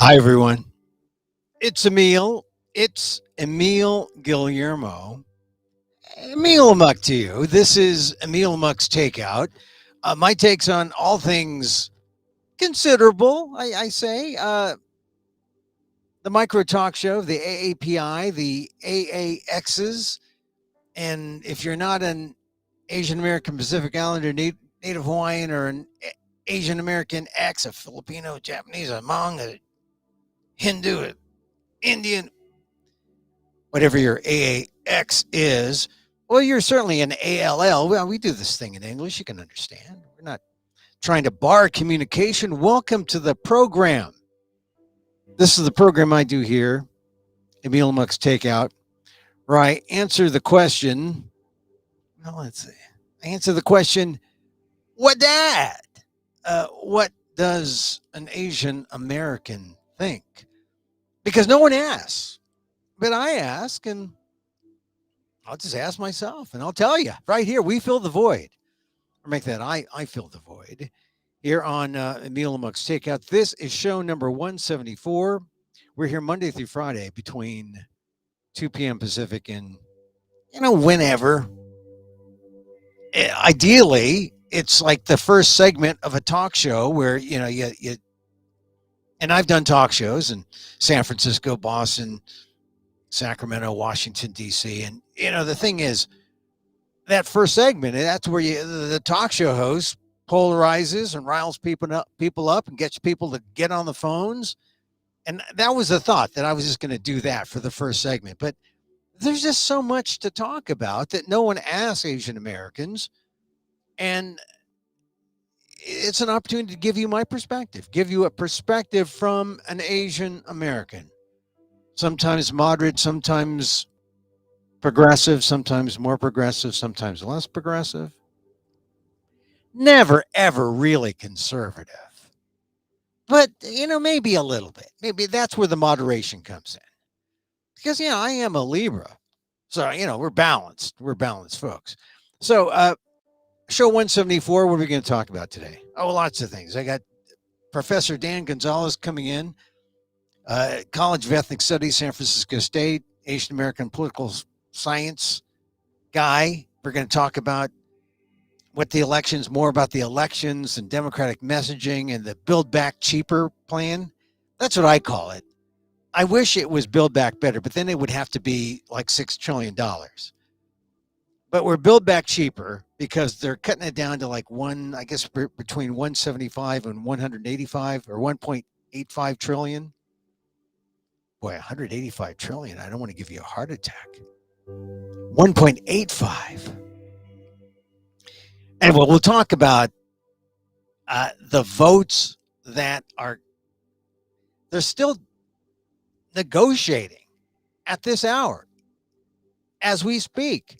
Hi, everyone. It's Emil. It's Emil Guillermo. Emil Amok to you. This is Emil Amok's Takeout. My takes on all things considerable, I say. The micro talk show, the AAPI, the AAXs. And if you're not an Asian American, Pacific Islander, Native Hawaiian, or an Asian American X, a Filipino, Japanese, a Hmong, a Hindu, an Indian, whatever your AAX is, well, you're certainly an ALL. Well, we do this thing in English. You can understand. We're not trying to bar communication. Welcome to the program. This is the program I do here, Emil Amok's Takeout, where I answer the question. Well, let's see. I answer the question, what dad? What does an Asian American think? Because no one asks. But I ask, and I'll just ask myself, and I'll tell you right here. We fill the void, or make that I fill the void here on Emil Amok's Takeout. This is show number 174. We're here Monday through Friday between 2 p.m. Pacific and whenever. Ideally, it's like the first segment of a talk show where you and I've done talk shows in San Francisco, Boston, Sacramento, Washington, D.C. And, the thing is, that first segment, that's where the talk show host polarizes and riles people up and gets people to get on the phones. And that was the thought, that I was just going to do that for the first segment. But there's just so much to talk about that no one asks Asian Americans. And it's an opportunity to give you my perspective, give you a perspective from an Asian American. Sometimes moderate, sometimes progressive, sometimes more progressive, sometimes less progressive. Never, ever really conservative. But, maybe a little bit. Maybe that's where the moderation comes in. Because, I am a Libra. So, we're balanced. We're balanced folks. So, show 174, what are we going to talk about today? Oh, lots of things. I got Professor Dan Gonzales coming in. College of Ethnic Studies, San Francisco State, Asian American political science guy. We're going to talk about more about the elections and Democratic messaging and the Build Back Cheaper plan. That's what I call it. I wish it was Build Back Better, but then it would have to be like $6 trillion. But we're Build Back Cheaper because they're cutting it down to like between 175 and 185 or 1.85 trillion. Boy, 185 trillion. I don't want to give you a heart attack. 1.85. And we'll talk about the votes that they're still negotiating at this hour. As we speak,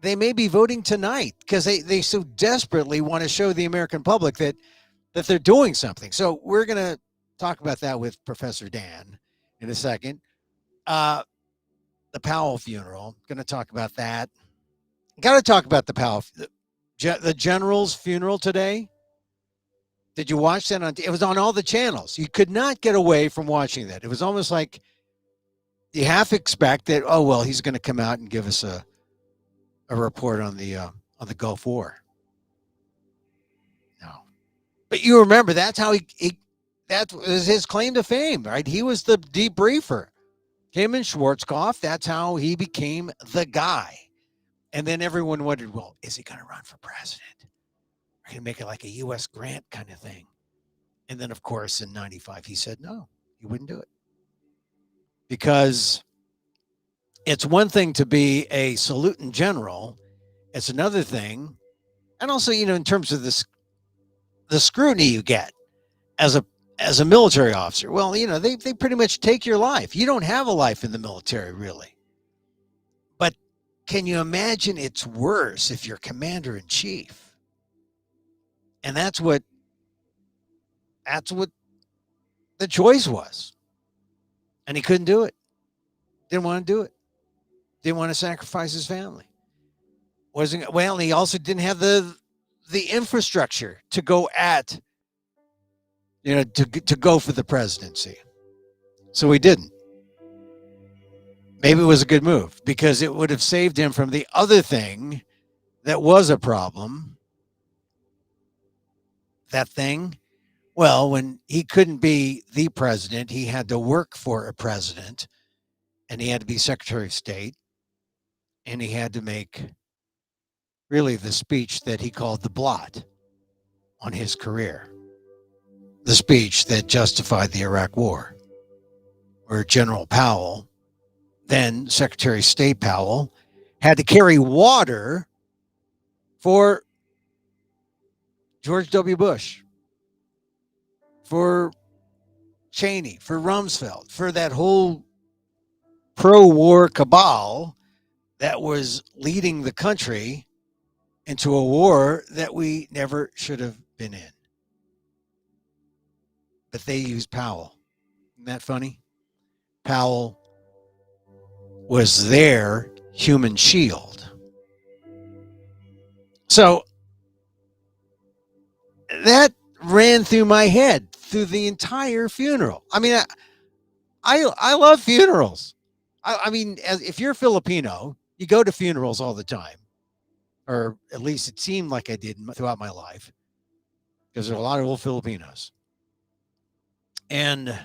they may be voting tonight because they so desperately want to show the American public that they're doing something. So we're going to talk about that with Professor Dan in a second. The Powell Funeral, going to talk about that. Got to talk about the general's funeral today. Did you watch that? It was on all the channels. You could not get away from watching that. It was almost like you half to expect that, oh, well, he's going to come out and give us a report on the Gulf War. No. But you remember, that's how that was his claim to fame, right? He was the debriefer. Him and Schwarzkopf, that's how he became the guy. And then everyone wondered, well, is he going to run for president? Are going to make it like a U.S. grant kind of thing? And then, of course, in 95, he said no, he wouldn't do it. Because it's one thing to be a salutant general. It's another thing. And also, in terms of the scrutiny you get as a military officer. Well, they pretty much take your life. You don't have a life in the military, really. But can you imagine it's worse if you're commander in chief? And that's what the choice was. And he couldn't do it. Didn't want to do it. Didn't want to sacrifice his family. And he also didn't have the infrastructure to go to go for the presidency. So he didn't. Maybe it was a good move because it would have saved him from the other thing that was a problem. That thing, well, when he couldn't be the president, he had to work for a president, and he had to be Secretary of State, and he had to make really the speech that he called the blot on his career, the speech that justified the Iraq War, where General Powell, then Secretary of State Powell, had to carry water for George W. Bush, for Cheney, for Rumsfeld, for that whole pro-war cabal that was leading the country into a war that we never should have been in. But they used Powell. Isn't that funny? Powell was their human shield. So that ran through my head through the entire funeral. I mean, I love funerals. I mean, if you're Filipino, you go to funerals all the time, or at least it seemed like I did throughout my life, because there are a lot of old Filipinos, and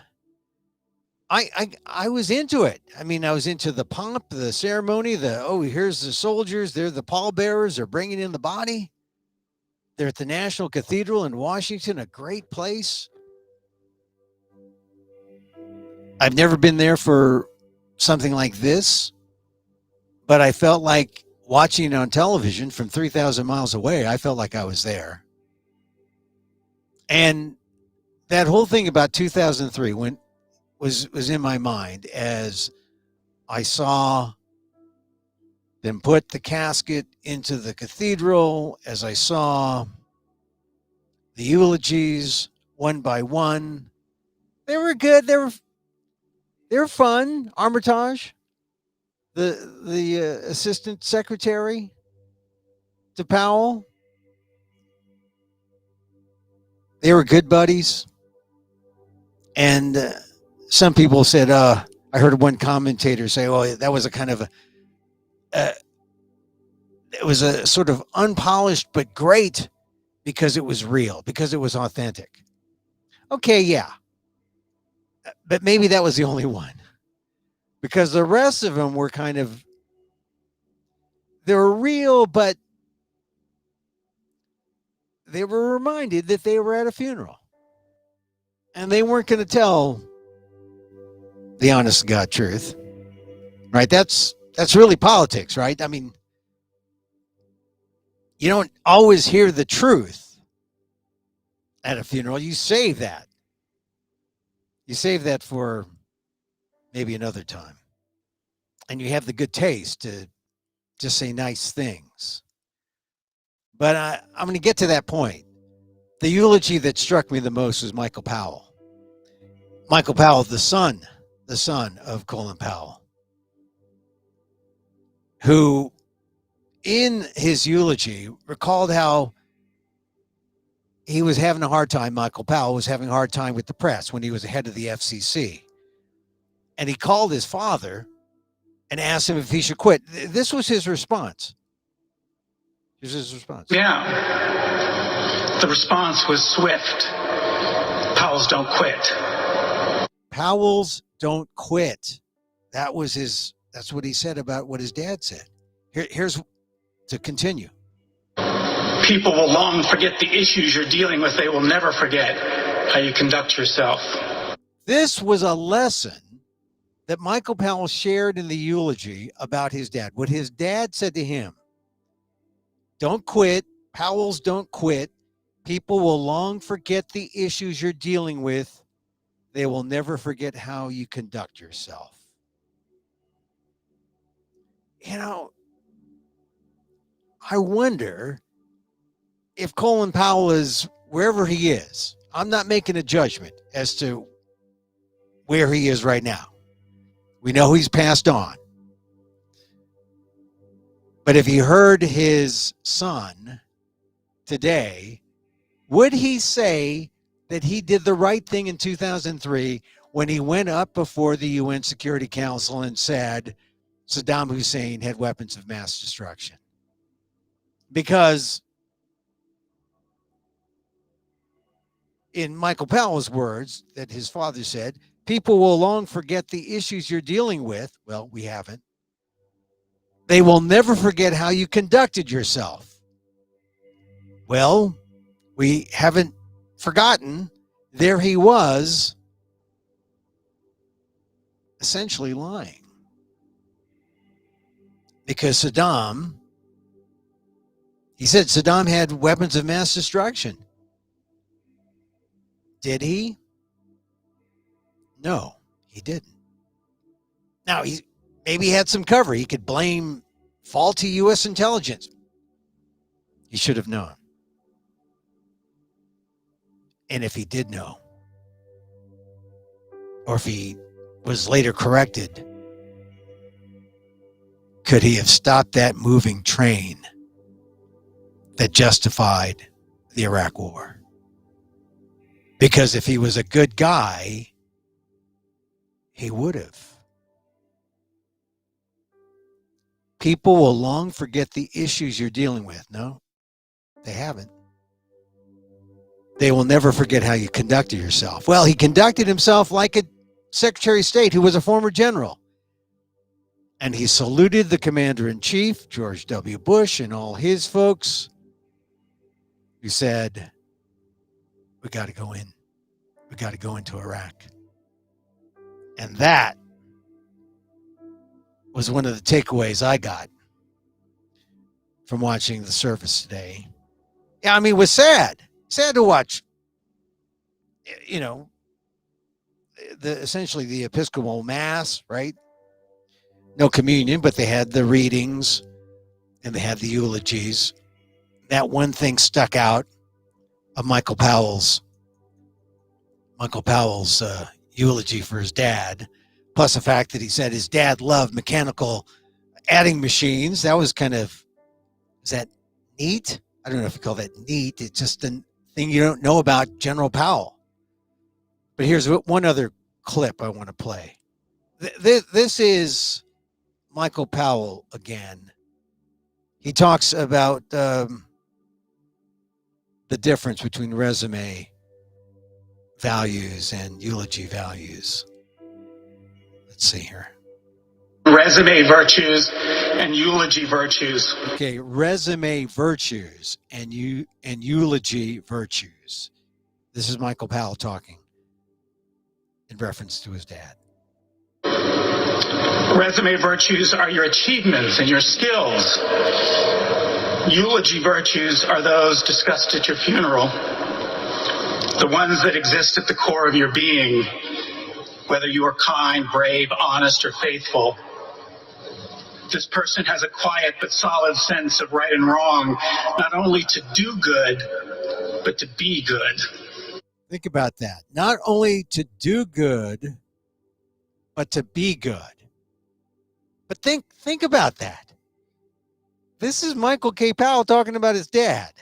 I was into it. I mean, I was into the pomp, the ceremony, here's the soldiers, they're the pallbearers, they're bringing in the body. They're at the National Cathedral in Washington, a great place. I've never been there for something like this, but I felt like watching it on television from 3,000 miles away. I felt like I was there. And that whole thing about 2003 was in my mind as I saw them put the casket into the cathedral, as I saw the eulogies one by one. They were good. They were fun. Armitage, the assistant secretary to Powell, they were good buddies. And some people said, I heard one commentator say, "Oh, that was a kind of it was a sort of unpolished but great because it was real, because it was authentic." Okay, yeah, but maybe that was the only one, because the rest of them were they were real, but they were reminded that they were at a funeral, and they weren't going to tell the honest to God truth, right? That's really politics, right? I mean, you don't always hear the truth at a funeral. You save that. You save that for maybe another time. And you have the good taste to just say nice things. But I'm going to get to that point. The eulogy that struck me the most was Michael Powell. Michael Powell, the son of Colin Powell, who in his eulogy recalled how he was having a hard time. Michael Powell was having a hard time with the press when he was head of the FCC. And he called his father and asked him if he should quit. This was his response. Here's his response. Yeah. The response was swift. Powell's don't quit. Powell's don't quit. That's what he said about what his dad said. Here's to continue. People will long forget the issues you're dealing with. They will never forget how you conduct yourself. This was a lesson that Michael Powell shared in the eulogy about his dad. What his dad said to him: don't quit. Powell's don't quit. People will long forget the issues you're dealing with. They will never forget how you conduct yourself. You know, I wonder if Colin Powell is wherever he is. I'm not making a judgment as to where he is right now. We know he's passed on. But if he heard his son today, would he say that he did the right thing in 2003 when he went up before the UN Security Council and said Saddam Hussein had weapons of mass destruction. Because in Michael Powell's words that his father said, people will long forget the issues you're dealing with. Well, we haven't. They will never forget how you conducted yourself. Well, we haven't forgotten. There he was, essentially lying. Because Saddam, he said Saddam had weapons of mass destruction. Did he? No, he didn't. Now, maybe he had some cover. He could blame faulty U.S. intelligence. He should have known. And if he did know, or if he was later corrected, could he have stopped that moving train that justified the Iraq War? Because if he was a good guy, he would have. People will long forget the issues you're dealing with. No, they haven't. They will never forget how you conducted yourself. Well, he conducted himself like a Secretary of State who was a former general. And he saluted the Commander-in-Chief, George W. Bush, and all his folks, who said, we got to go in. We got to go into Iraq. And that was one of the takeaways I got from watching the service today. Yeah, I mean, it was sad. Sad to watch, essentially the Episcopal Mass, right? No communion, but they had the readings and they had the eulogies. That one thing stuck out of Michael Powell's eulogy for his dad, plus the fact that he said his dad loved mechanical adding machines. That was is that neat? I don't know if you call that neat. It's just a thing you don't know about General Powell. But here's one other clip I want to play. This is Michael Powell again. He talks about the difference between resume values and eulogy values. Let's see here. Resume virtues and eulogy virtues. Okay, resume virtues and eulogy virtues. This is Michael Powell talking in reference to his dad. Resume virtues are your achievements and your skills. Eulogy virtues are those discussed at your funeral, the ones that exist at the core of your being, whether you are kind, brave, honest, or faithful. This person has a quiet but solid sense of right and wrong, not only to do good, but to be good. Think about that. Not only to do good, but to be good. But think about that. This is Michael K. Powell talking about his dad.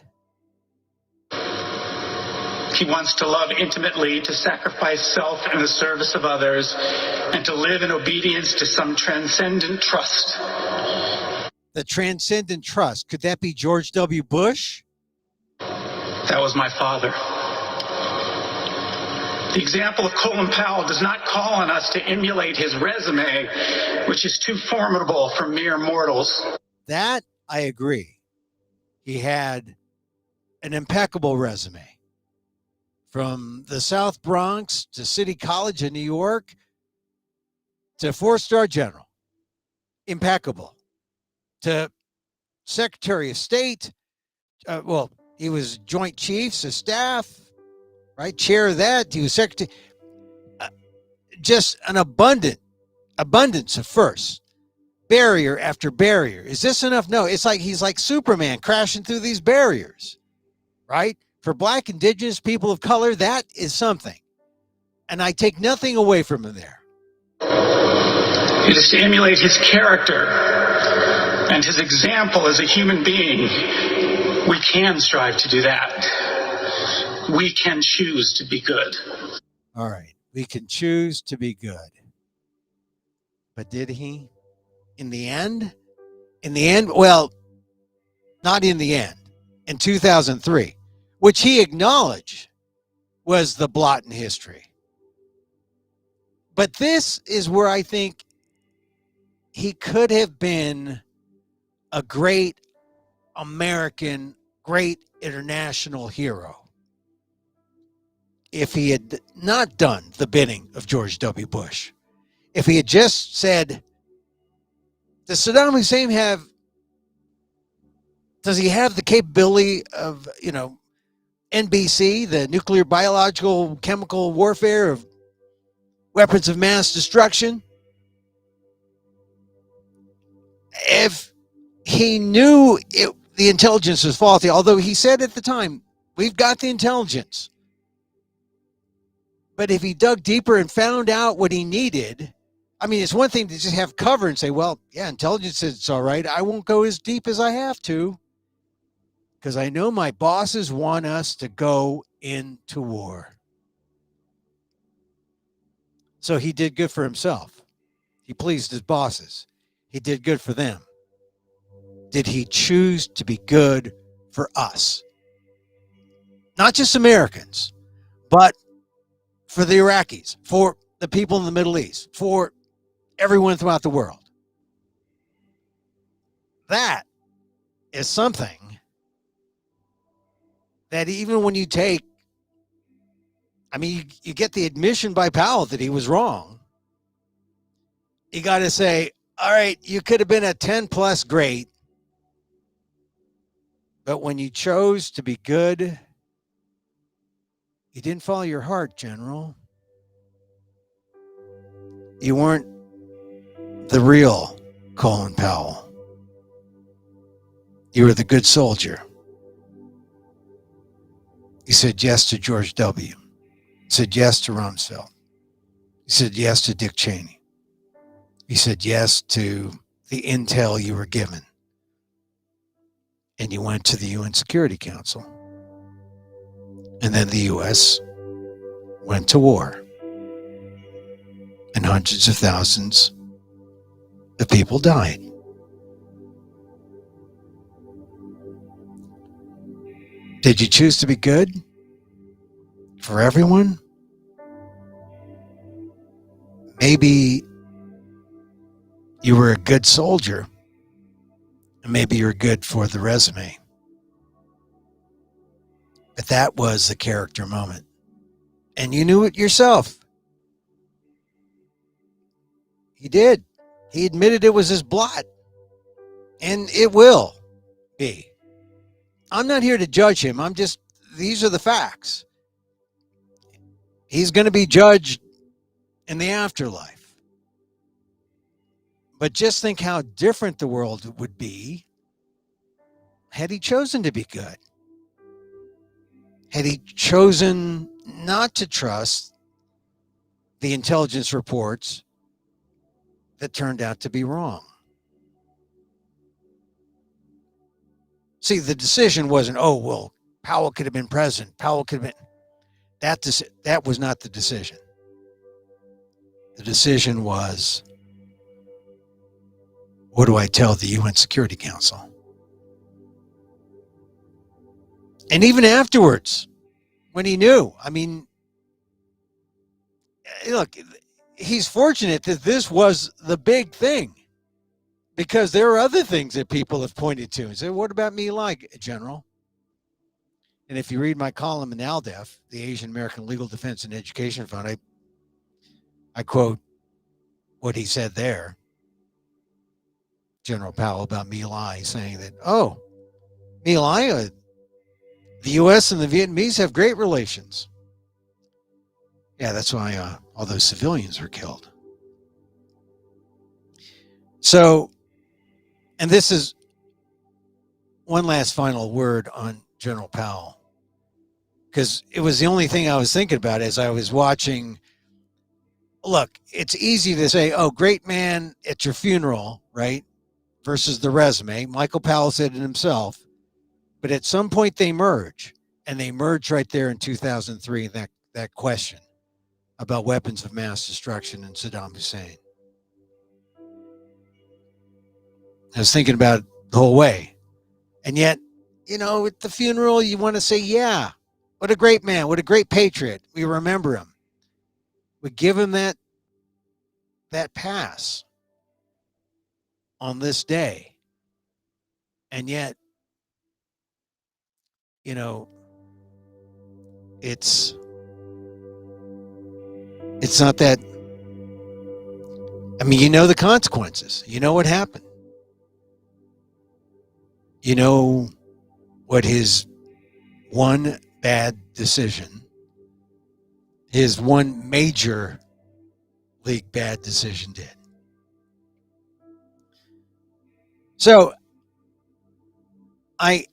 He wants to love intimately, to sacrifice self in the service of others, and to live in obedience to some transcendent trust. The transcendent trust. Could that be George W. Bush? That was my father. The example of Colin Powell does not call on us to emulate his resume, which is too formidable for mere mortals. That I agree. He had an impeccable resume. From the South Bronx to City College in New York to 4-star general. Impeccable. To Secretary of State. He was Joint Chiefs of Staff, right? Chair of that. He was Secretary. Just an abundance of firsts. Barrier after barrier. Is this enough? No, it's like he's like Superman crashing through these barriers, right? For Black, Indigenous, people of color, that is something. And I take nothing away from him there. It is to emulate his character and his example as a human being. We can strive to do that. We can choose to be good. All right. We can choose to be good. But did he? In the end? In the end? Well, not in the end. In 2003, which he acknowledged was the blot in history. But this is where I think he could have been a great American, great international hero if he had not done the bidding of George W. Bush. If he had just said, does Saddam Hussein does he have the capability of, NBC, the nuclear, biological, chemical warfare of weapons of mass destruction? If he knew the intelligence was faulty, although he said at the time, we've got the intelligence. But if he dug deeper and found out what he needed, I mean, it's one thing to just have cover and say, well, yeah, intelligence says it's all right. I won't go as deep as I have to because I know my bosses want us to go into war. So he did good for himself. He pleased his bosses. He did good for them. Did he choose to be good for us? Not just Americans, but for the Iraqis, for the people in the Middle East, for everyone throughout the world. That is something that even when you take, you get the admission by Powell that he was wrong. You got to say, all right, you could have been a 10 plus great, but when you chose to be good, you didn't follow your heart, General. You weren't the real Colin Powell. You were the good soldier. You said yes to George W. You said yes to Rumsfeld. You said yes to Dick Cheney. You said yes to the intel you were given. And you went to the UN Security Council. And then the U.S. went to war. And hundreds of thousands of people died. Did you choose to be good for everyone? Maybe you were a good soldier, and maybe you're good for the resume. But that was the character moment. And you knew it yourself. He did. He admitted it was his blot. And it will be. I'm not here to judge him. These are the facts. He's going to be judged in the afterlife. But just think how different the world would be had he chosen to be good. Had he chosen not to trust the intelligence reports that turned out to be wrong. See, the decision wasn't, Powell could have been president. Powell could have been. That was not the decision. The decision was, what do I tell the UN Security Council? And even afterwards, when he knew, look, he's fortunate that this was the big thing, because there are other things that people have pointed to and said, what about me, General? And if you read my column in ALDEF, the Asian American Legal Defense and Education Fund, I quote what he said there, General Powell, about My Lai, saying that, My Lai, the U.S. and the Vietnamese have great relations. Yeah, that's why all those civilians were killed. So, and this is one last final word on General Powell, because it was the only thing I was thinking about as I was watching. Look, it's easy to say, great man at your funeral, right? Versus the resume. Michael Powell said it himself. But at some point they merge. And they merged right there in 2003, that question about weapons of mass destruction and Saddam Hussein. I was thinking about it the whole way. And yet, at the funeral, you want to say, yeah, what a great man, what a great patriot. We remember him. We give him that pass on this day. And yet, it's not that. I mean, the consequences. You know what happened. You know what his one bad decision, his one major league bad decision did. So I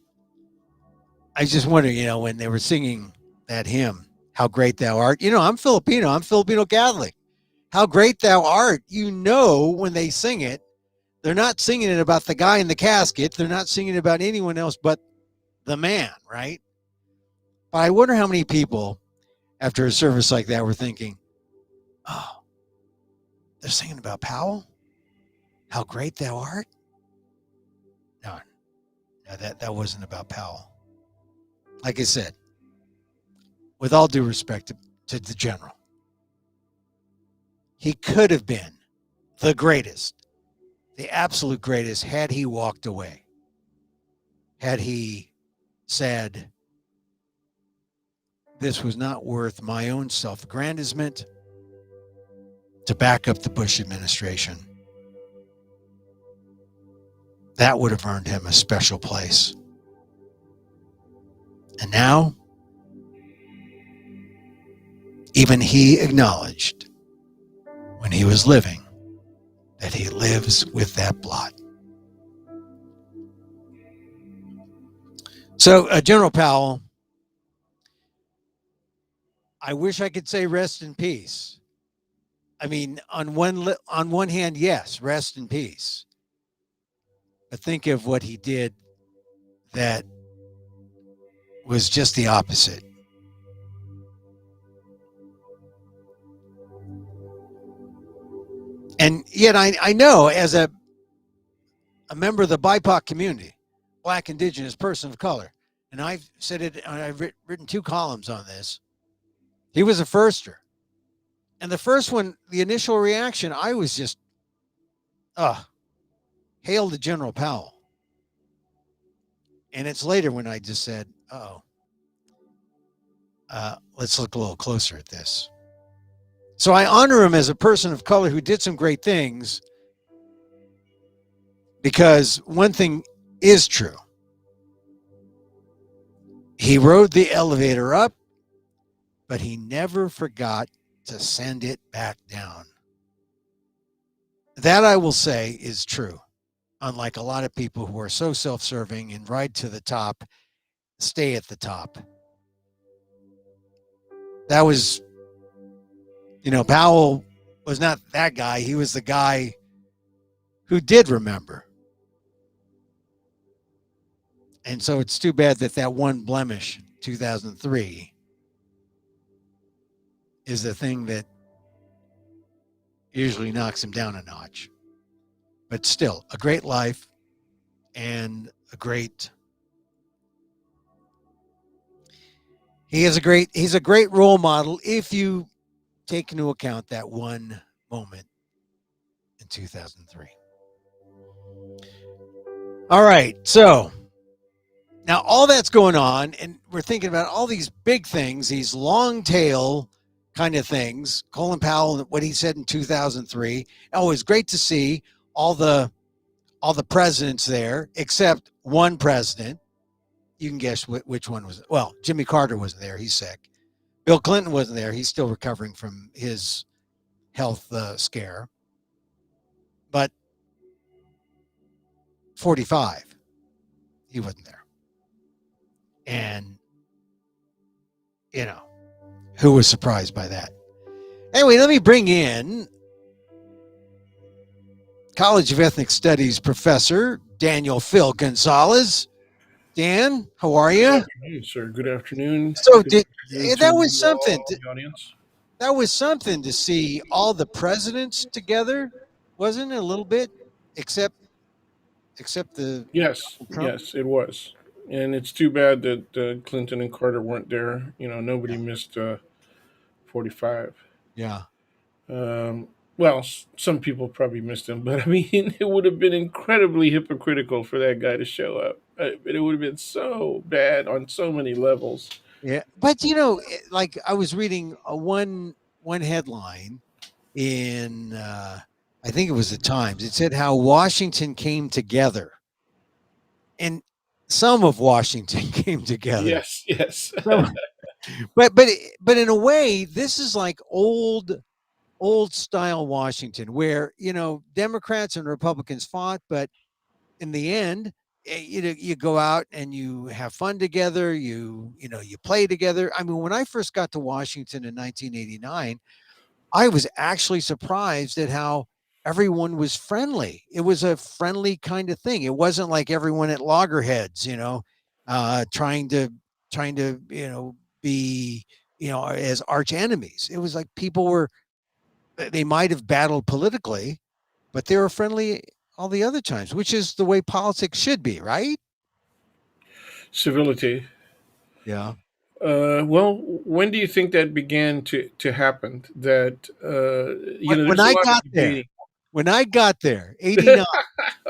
just wonder, when they were singing that hymn, How Great Thou Art. I'm Filipino. I'm Filipino Catholic. How great thou art. When they sing it, they're not singing it about the guy in the casket. They're not singing it about anyone else but the man, right? But I wonder how many people after a service like that were thinking, oh, they're singing about Powell? How great thou art? No, that wasn't about Powell. Like I said, with all due respect to the general, he could have been the greatest, the absolute greatest, had he walked away. Had he said, this was not worth my own self-aggrandizement to back up the Bush administration. That would have earned him a special place. And now, even he acknowledged when he was living that he lives with that blot. So, General Powell, I wish I could say rest in peace. I mean, on one hand, yes, rest in peace. But think of what he did that was just the opposite. And yet I know, as a member of the BIPOC community, Black, Indigenous, person of color, and I've said it, I've written 2 columns on this, he was a firster. And the first one, the initial reaction, I was just, hail to General Powell. And it's later when I just said, let's look a little closer at this. So I honor him as a person of color who did some great things, because one thing is true. He rode the elevator up, but he never forgot to send it back down. That, I will say, is true. Unlike a lot of people who are so self-serving and ride to the top, stay at the top. That was, Powell was not that guy. He was the guy who did remember. And so it's too bad that one blemish, 2003, is the thing that usually knocks him down a notch. But still, a great life and he's a great role model if you take into account that one moment in 2003. All right, so now all that's going on, and we're thinking about all these big things, these long tail kind of things. Colin Powell, what he said in 2003. Oh, it's great to see all the presidents there, except one president. You can guess which one was. Well, Jimmy Carter wasn't there. He's sick. Bill Clinton wasn't there. He's still recovering from his health scare. But 45, he wasn't there. And, who was surprised by that? Anyway, let me bring in College of Ethnic Studies professor Daniel Phil Gonzales. Dan, how are Good you? afternoon, sir. Good afternoon. So Good afternoon to that was you something. all in the audience. That was something to see all the presidents together, wasn't it? A little bit, except the Yes, Trump. yes, it was. And it's too bad that Clinton and Carter weren't there. Nobody Yeah, missed 45. yeah, Well, some people probably missed him, but I mean, it would have been incredibly hypocritical for that guy to show up. It would have been so bad on so many levels. yeah. But like I was reading a one headline in I think it was the Times. It said how Washington came together, and some of Washington came together. Yes, yes. So, but in a way, this is like old style Washington, where Democrats and Republicans fought, but in the end, you go out and you have fun together. You play together. I mean, when I first got to Washington in 1989, I was actually surprised at how everyone was friendly. It was a friendly kind of thing. It wasn't like everyone at loggerheads, trying to be as arch enemies. It was like people were they might have battled politically, but they were friendly all the other times, which is the way politics should be, right? Civility. Yeah. Well, when do you think that began to happen? That When there's a I lot of got there, debating. when I got there, 89.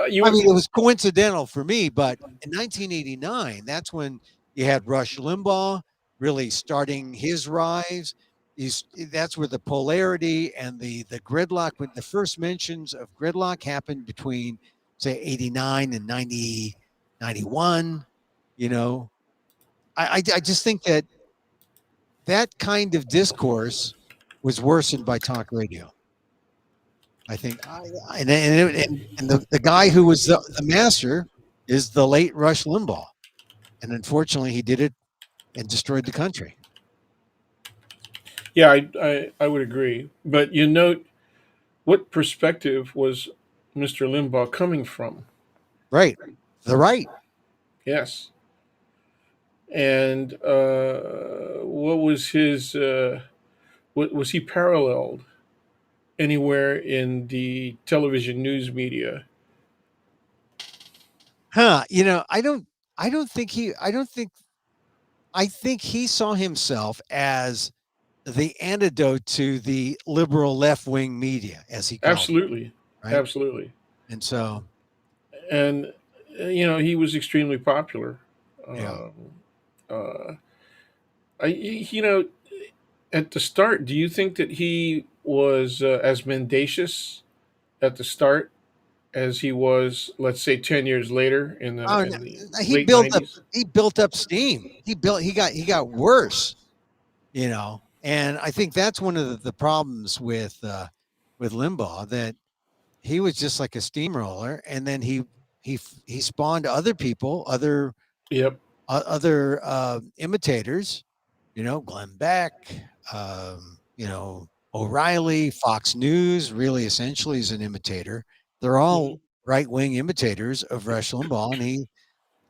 You I were mean, it was coincidental for me, but in 1989, that's when you had Rush Limbaugh really starting his rise. That's where the polarity and the gridlock, when the first mentions of gridlock happened between, say, 89 and 91. You know, I just think that kind of discourse was worsened by talk radio. I think, and the guy who was the master is the late Rush Limbaugh, and unfortunately, he did it and destroyed the country. Yeah, I would agree. But what perspective was Mr. Limbaugh coming from? Right, the right. Yes, and what was his? What was he paralleled anywhere in the television news media? Huh? I think he saw himself as the antidote to the liberal left wing media, as he called Absolutely, it, right? absolutely. And so, And he was extremely popular. yeah. Um, uh, you know, at the start, do you think that he was as mendacious at the start as he was, let's say, 10 years later in Oh, the no, in the he late built up. '90s? He built up steam. He got worse. And I think that's one of the problems with Limbaugh, that he was just like a steamroller, and then he spawned other people, Yep. other imitators, Glenn Beck, O'Reilly, Fox News, really essentially is an imitator. They're all Hmm. right wing imitators of Rush Limbaugh, and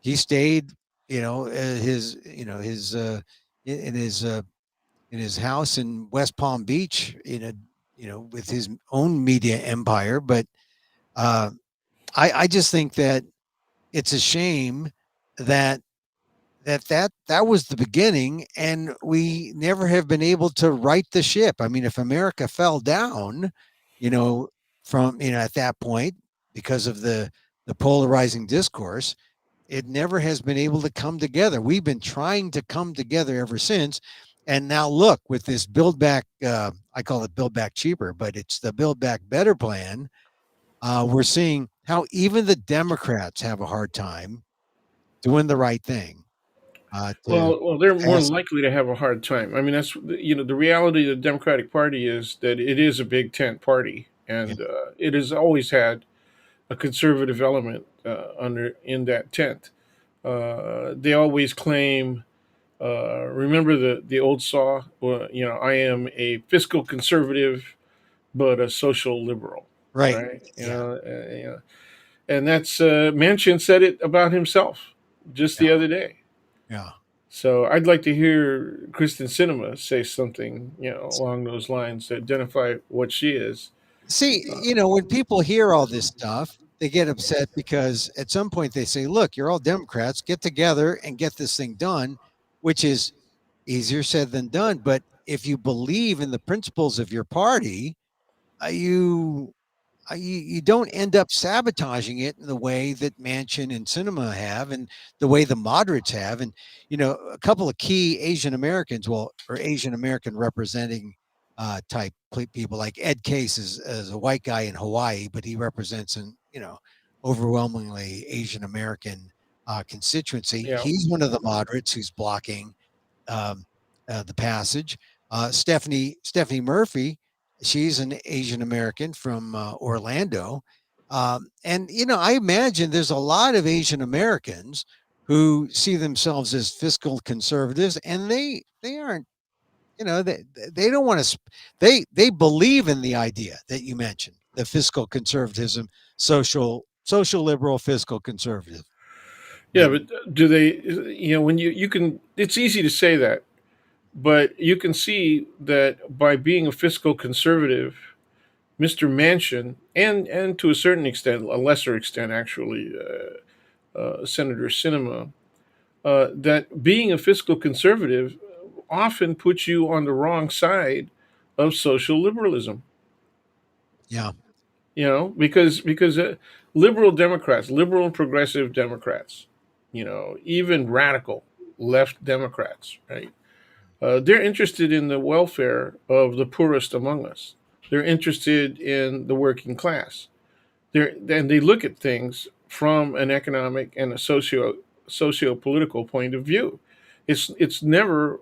he stayed, his in his in his house in West Palm Beach, with his own media empire. But uh, I just think that it's a shame that that was the beginning, and we never have been able to right the ship. I mean, if America fell down, you know, from at that point, because of the polarizing discourse, it never has been able to come together. We've been trying to come together ever since. And now look, with this build back, I call it build back cheaper, but it's the build back better plan. We're seeing how even the Democrats have a hard time doing the right thing. To Well, they're more pass, likely to have a hard time. I mean, that's the reality of the Democratic Party is that it is a big tent party, yeah, and it has always had a conservative element under in that tent. They always claim. Remember the old saw? Well, I am a fiscal conservative, but a social liberal, right, right? yeah, And that's Manchin said it about himself. just Yeah. the other day. Yeah. So I'd like to hear Kristen Cinema say something, along those lines to identify what she is. See, Uh, when people hear all this stuff, they get upset because at some point they say, look, you're all Democrats, get together and get this thing done, which is easier said than done. But if you believe in the principles of your party, you you don't end up sabotaging it in the way that Manchin and Cinema have, and the way the moderates have, and a couple of key Asian Americans, well, or Asian American representing type people, like Ed Case is a white guy in Hawaii, but he represents an overwhelmingly Asian American constituency. yeah, He's one of the moderates who's blocking um, the passage. Stephanie Murphy, she's an Asian American from Orlando, and I imagine there's a lot of Asian Americans who see themselves as fiscal conservatives, and they aren't. They don't want to. They believe in the idea that you mentioned, the fiscal conservatism, social liberal fiscal conservative. yeah. That But do they? When you can, it's easy to say that, but you can see that by being a fiscal conservative, Mr. Manchin, and to a certain extent, a lesser extent actually, Senator Sinema, that being a fiscal conservative often puts you on the wrong side of social liberalism. yeah, Because liberal Democrats, liberal and progressive Democrats, even radical left Democrats, right? They're interested in the welfare of the poorest among us. They're interested in the working class. And they look at things from an economic and a socio political point of view. It's never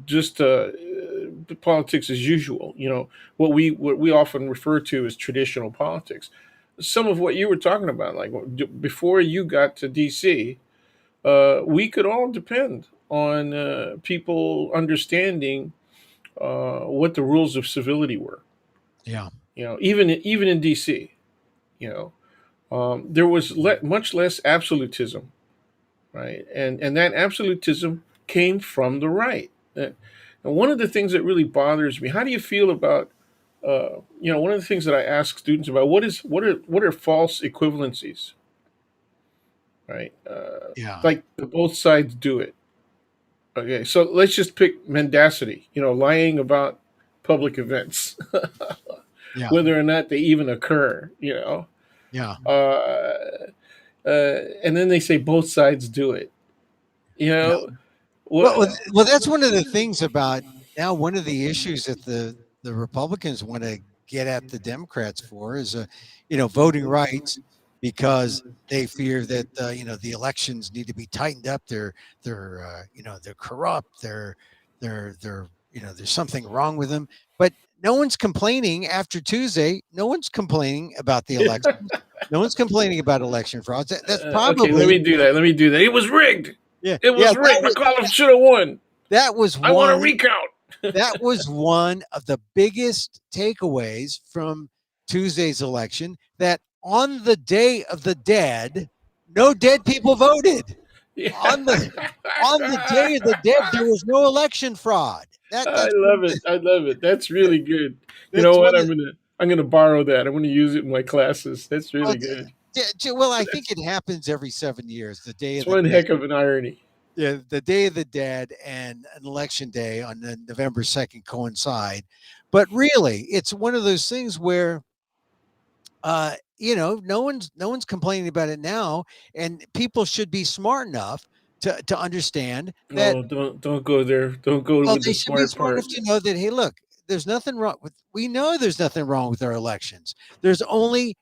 just politics as usual. What we often refer to as traditional politics. Some of what you were talking about, like before you got to D.C., we could all depend on people understanding what the rules of civility were. yeah, Even in D.C. You know, there was much less absolutism, right? And that absolutism came from the right. And one of the things that really bothers me, how do you feel about, one of the things that I ask students about, what are false equivalencies, right? yeah, Like both sides do it. Okay, so let's just pick mendacity, lying about public events, yeah, whether or not they even occur, yeah. and then they say both sides do it. You Yeah. know, Well, what? that's one of the things about now. One of the issues that the Republicans want to get at the Democrats for is, voting rights, because they fear that the elections need to be tightened up. They're corrupt. They're there's something wrong with them. But no one's complaining after Tuesday. No one's complaining about the elections. No one's complaining about election frauds. That's Okay, let probably me do that. Let me do that. It was rigged. yeah, It yeah. was rigged. McAuliffe should have won. That was I want a one recount. that was one of the biggest takeaways from Tuesday's election, that on the Day of the Dead, no dead people voted. Yeah. On the Day of the Dead, there was no election fraud. I love it. I love it. That's really good. You know That's what? one I'm gonna borrow that. I'm gonna use it in my classes. That's well, really good. well, I think it happens every 7 years. The Day It's of the one Dead. heck of an irony. Yeah, the Day of the Dead and an election day on the November 2nd coincide. But really, it's one of those things where no one's complaining about it now, and people should be smart enough to understand that. No, don't go there. Don't go Well, with they the should be smart smart part. enough to know that, hey, look, there's nothing wrong with. We know there's nothing wrong with our elections. There's only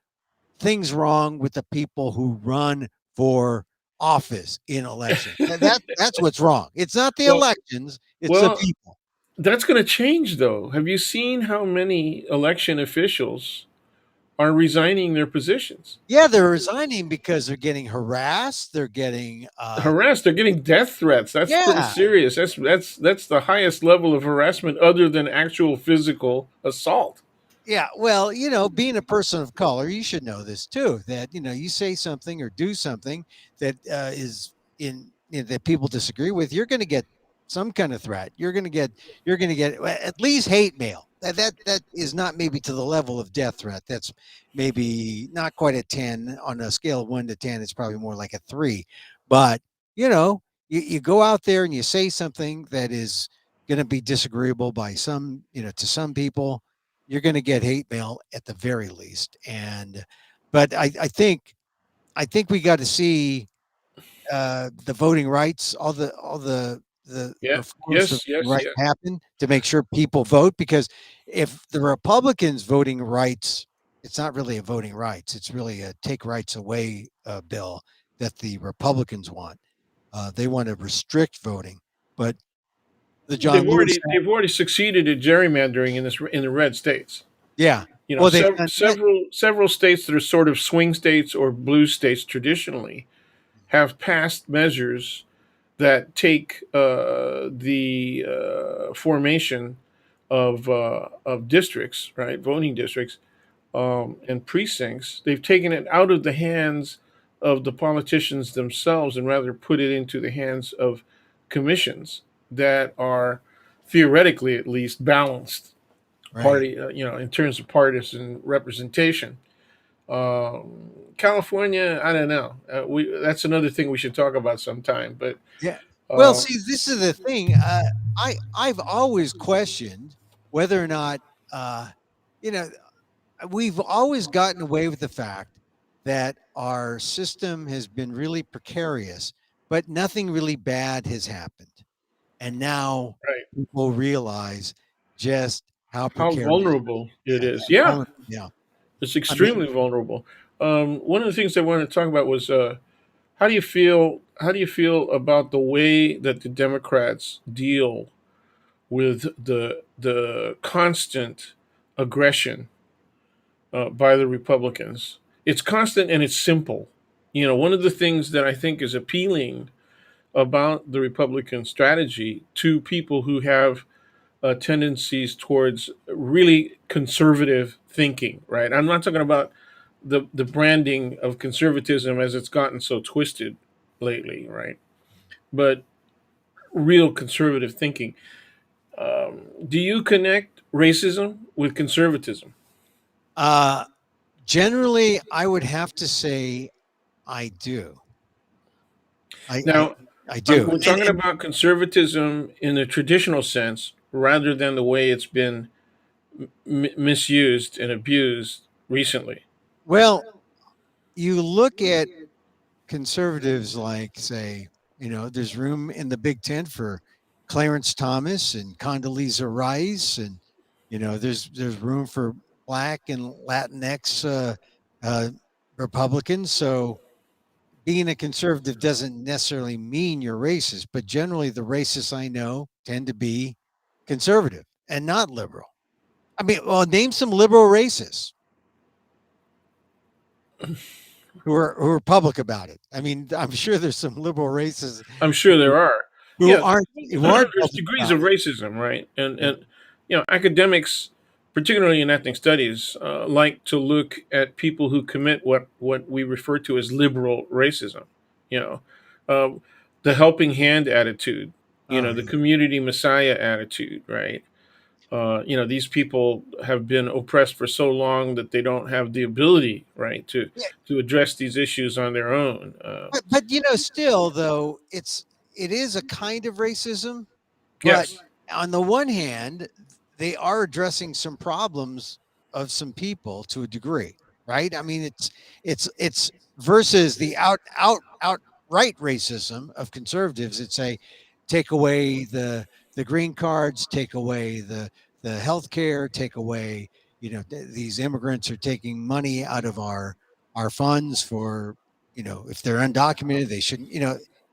things wrong with the people who run for office in elections. That's what's wrong. It's not the Well, elections; it's the well, people. that's going to change though. Have you seen how many election officials are resigning their positions? Yeah, they're resigning because they're getting harassed. They're getting Harassed. They're getting death threats. That's pretty yeah. serious. That's the highest level of harassment other than actual physical assault. Yeah, well, being a person of color, you should know this too. That you say something or do something that is that people disagree with, you're going to get some kind of threat. You're going to get at least hate mail. That is not maybe to the level of death threat. That's maybe not quite a 10 on a scale of 1 to 10. It's probably more like a 3. But you go out there and you say something that is going to be disagreeable by some, to some people, you're going to get hate mail at the very least. But I think we got to see the voting rights, all the Yeah. reforms of Yes. Yes. right Yeah. happen to make sure people vote. Because if the Republicans' voting rights, it's not really a voting rights; it's really a take rights away bill that the Republicans want. They want to restrict voting, but the John They've Lewis, already succeeded at gerrymandering in the red states. yeah. You know, Well, they've done that. several states that are sort of swing states or blue states traditionally have passed measures that take the formation of districts, right, voting districts, and precincts. They've taken it out of the hands of the politicians themselves and rather put it into the hands of commissions that are theoretically at least balanced Right. party, in terms of partisan representation. California, I don't know. That's another thing we should talk about sometime. But Yeah. Well, uh, see, this is the thing. I've always questioned whether or not uh, you know we've always gotten away with the fact that our system has been really precarious, but nothing really bad has happened. And now right, people realize just how how precarious. vulnerable it Yeah, is. Yeah, yeah. it's I mean, extremely vulnerable. One of the things I wanted to talk about was how do you feel about the way that the Democrats deal with the constant aggression by the Republicans? It's constant and it's simple. One of the things that I think is appealing about the Republican strategy to people who have tendencies towards really conservative thinking, right? I'm not talking about the branding of conservatism as it's gotten so twisted lately, right? But real conservative thinking. Do you connect racism with conservatism? uh, generally, I would have to say I do. I I, Now, I do. we're And talking about conservatism in the traditional sense rather than the way it's been misused and abused recently. well, you look at conservatives like, say, there's room in the Big Tent for Clarence Thomas and Condoleezza Rice, and there's room for Black and Latinx uh, Republicans. So being a conservative doesn't necessarily mean you're racist, but generally the racists I know tend to be conservative and not liberal. I mean, well, name some liberal racists who are public about it. I mean, I'm sure there's some liberal racists I'm sure there are. who Yeah, aren't there's public degrees about of racism, right? it. And academics, particularly in ethnic studies, like to look at people who commit what we refer to as liberal racism. You know, um, the helping hand attitude. Oh The yeah. community messiah attitude, right? These people have been oppressed for so long that they don't have the ability, right, to Yeah, address these issues on their own. but still though, it is a kind of racism. But Yes, on the one hand, they are addressing some problems of some people to a degree, right? I mean, it's versus the outright racism of conservatives that say, take away the green cards, take away the health care, take away, these immigrants are taking money out of our funds for, if they're undocumented, they shouldn't,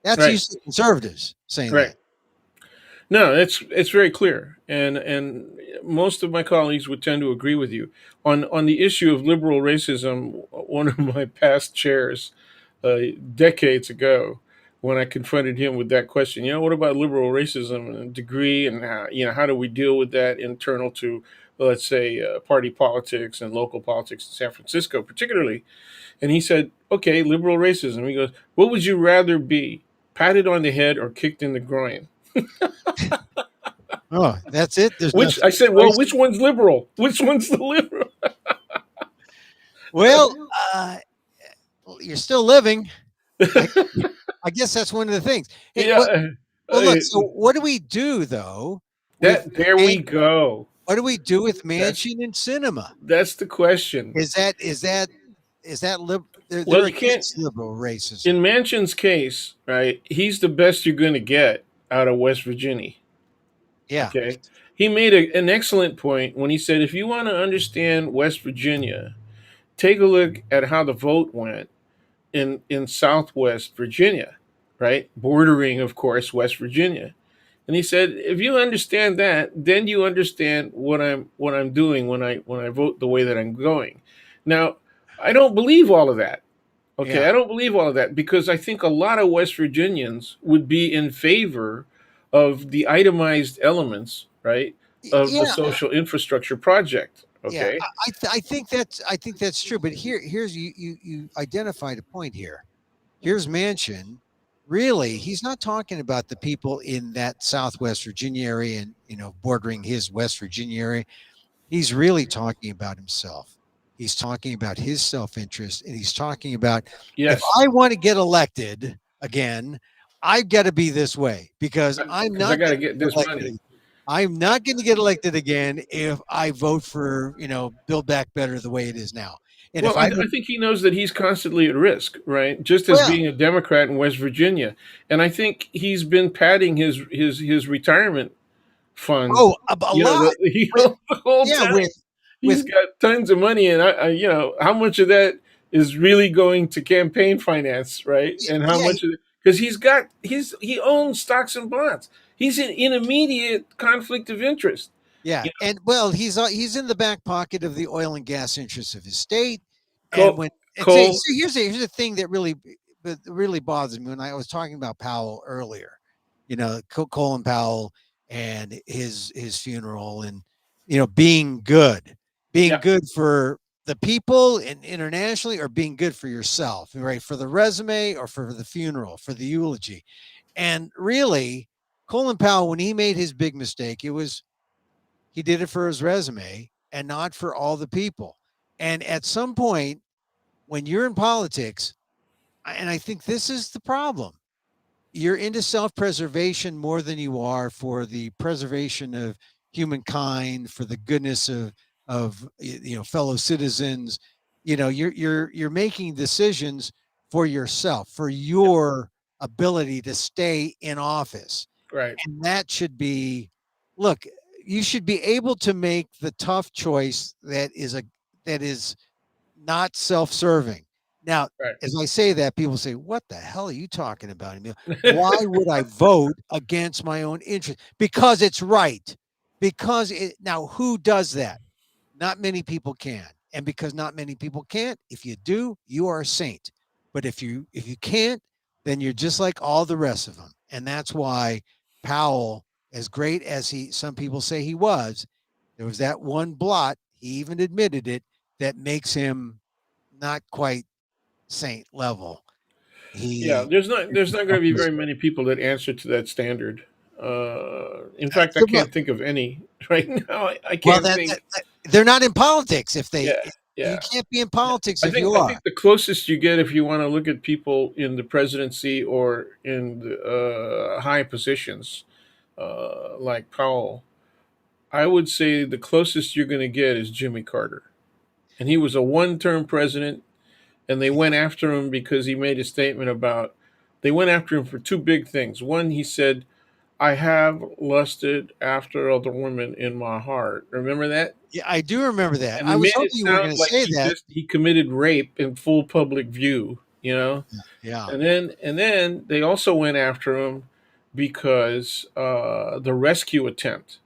that's right, usually conservatives saying right. that. No, it's very clear, and most of my colleagues would tend to agree with you on the issue of liberal racism. One of my past chairs, decades ago, when I confronted him with that question, what about liberal racism and degree, and how do we deal with that internal to, let's say, party politics and local politics in San Francisco, particularly? And he said, "Okay, liberal racism." He goes, "What would you rather be? patted on the head or kicked in the groin. Oh, that's it. There's no Which I third said, well, choice. which one's liberal? Which one's the liberal? Well, you're still living. I, I guess that's one of the things. Hey, Yeah. well, uh, look. So, what do we do though with that there we go. what do we do with That's Manchin and Cinema? that's the question. Is that they're Well, you can't. against liberal racism? In Manchin's case, right? He's the best you're going to get out of West Virginia. Yeah, Okay. He made an excellent point when he said, if you want to understand West Virginia, take a look at how the vote went in Southwest Virginia, right? Bordering, of course, West Virginia. And he said, if you understand that, then you understand what I'm doing when I vote the way that I'm going. Now, I don't believe all of that. Okay, yeah, I don't believe all of that because I think a lot of West Virginians would be in favor of the itemized elements, right, of the yeah, social infrastructure project. yeah. Okay. I think that's true. But here's you identified a point here. Here's Manchin. Really, he's not talking about the people in that Southwest Virginia area and bordering his West Virginia area. He's really talking about himself. He's talking about his self-interest, and he's talking about, if Yes, I want to get elected again, I've got to be this way because I'm because I not got going to to get get this money. elected. I'm not going to get elected again if I vote for, Build Back Better the way it is now. And if Well, I I would, think he knows that he's constantly at risk, right? Just as well, being a Democrat in West Virginia, and I think he's been padding his retirement fund, oh, a lot with, the whole yeah, time. with, He's got tons of money, and how much of that is really going to campaign finance, right? And how yeah, much of it, because he owns stocks and bonds. He's in immediate conflict of interest. yeah, You and well, he's in the back pocket of the oil and gas interests of his state, know, and when and say, Cole, so here's a thing that really bothers me when I was talking about Powell earlier, Colin Powell and his funeral, and being yeah, good for the people and internationally, or being good for yourself, right? For the resume or for the funeral, for the eulogy, and really, Colin Powell, when he made his big mistake, he did it for his resume and not for all the people. And at some point, when you're in politics, and I think this is the problem, you're into self-preservation more than you are for the preservation of humankind, for the goodness of fellow citizens. You're making decisions for yourself, for your ability to stay in office, right, and that should be, look, you should be able to make the tough choice that is not self-serving. Now, as I say that, people say, what the hell are you talking about, Emil? Why right. would I vote against my own interest? Because it's right. Now, who does that? Not many people can. And because not many people can't, if you do, you are a saint. But if you can't, then you're just like all the rest of them. And that's why Powell, as great as some people say he was, there was that one blot, he even admitted it, that makes him not quite saint level. Yeah, He there's not going to be very many people that answer to that standard. In fact, I well, can't think of any right now. I well, can't think. they're not in politics. If they, Yeah, you yeah. can't be in politics I if you think I are. think the closest you get, if you want to look at people in the presidency or in the, high positions, like Powell, I would say the closest you're going to get is Jimmy Carter, and he was a one-term president, and they went after him because he made a statement about. They went after him for two big things. One, he said, "I have lusted after other women in my heart." Remember that? Yeah, I do remember that. And I he was made it hoping you were sound going to like say that. he committed rape in full public view, you know. Yeah. And then they also went after him because the rescue attempt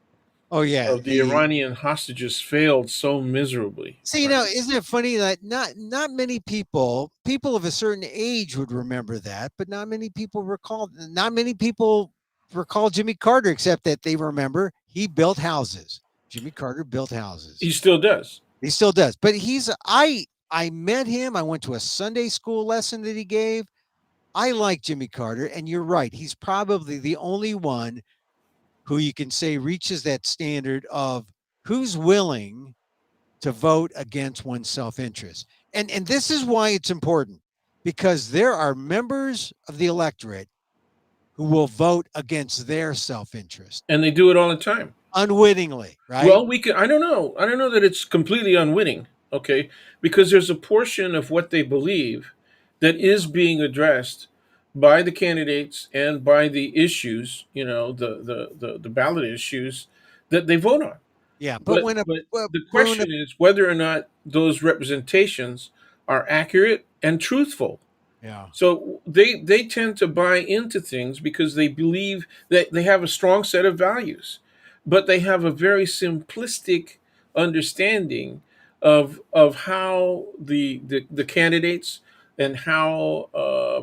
Oh yeah. of the Iranian hostages failed so miserably. See, Right? isn't it funny that not many people of a certain age would remember that, but not many people recall Jimmy Carter, except that they remember he built houses. Jimmy Carter built houses. He still does. He still does. But I met him. I went to a Sunday school lesson that he gave. I like Jimmy Carter, and you're right. He's probably the only one who you can say reaches that standard of who's willing to vote against one's self-interest. And this is why it's important, because there are members of the electorate who will vote against their self-interest And they do it all the time. unwittingly, right? Well, we can. I don't know. I don't know that it's completely unwitting. Okay, because there's a portion of what they believe that is being addressed by the candidates and by the issues. You know, the ballot issues that they vote on. Yeah, but But when a but but the when a question is whether or not those representations are accurate and truthful. yeah, So they tend to buy into things because they believe that they have a strong set of values, but they have a very simplistic understanding of how the candidates and how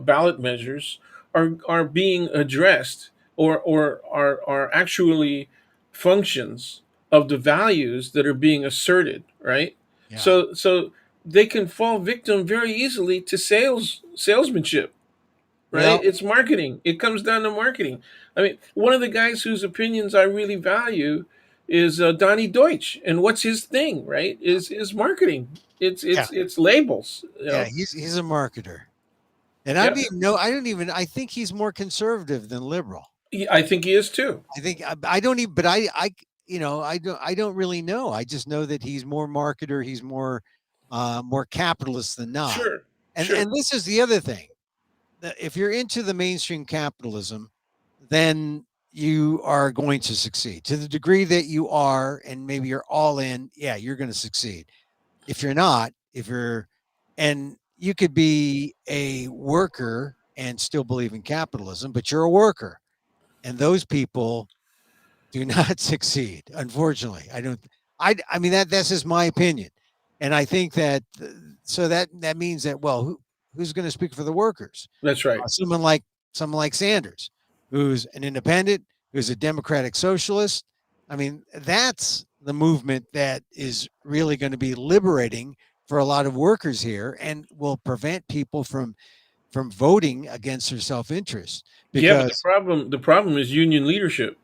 ballot measures are being addressed or are actually functions of the values that are being asserted, right? yeah. So they can fall victim very easily to salesmanship, right? Well, It's marketing. It comes down to marketing. I mean, one of the guys whose opinions I really value is Donnie Deutsch, and what's his thing, right? Is marketing. It's yeah, it's labels, you yeah. know. He's a marketer, and I Yeah, mean, no, I don't even. I think he's more conservative than liberal. I think he is too. I think I don't even, but I don't really know. I just know that he's more marketer. He's more capitalist than not. Sure, And sure. this is the other thing. If you're into the mainstream capitalism, then you are going to succeed to the degree that you are, and maybe you're all in. Yeah, you're going to succeed. If you're not, if you're, and you could be a worker and still believe in capitalism, but you're a worker, and those people do not succeed. Unfortunately, I don't. I mean that's just my opinion, and I think that so that means that who's going to speak for the workers? That's right. Uh, someone like someone like Sanders, who's an independent, who's a democratic socialist. I mean that's the movement that is really going to be liberating for a lot of workers here, and will prevent people from voting against their self interest Yeah, but the because problem the problem is union leadership,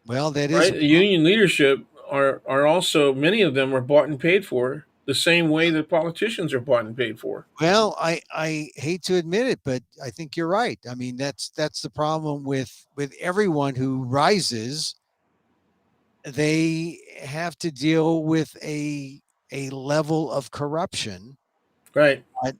that is right? The union leadership are also, many of them are bought and paid for the same way that politicians are bought and paid for. Well, I hate to admit it, but I think you're right. I mean, that's the problem with everyone who rises. They have to deal with a level of corruption. Right. But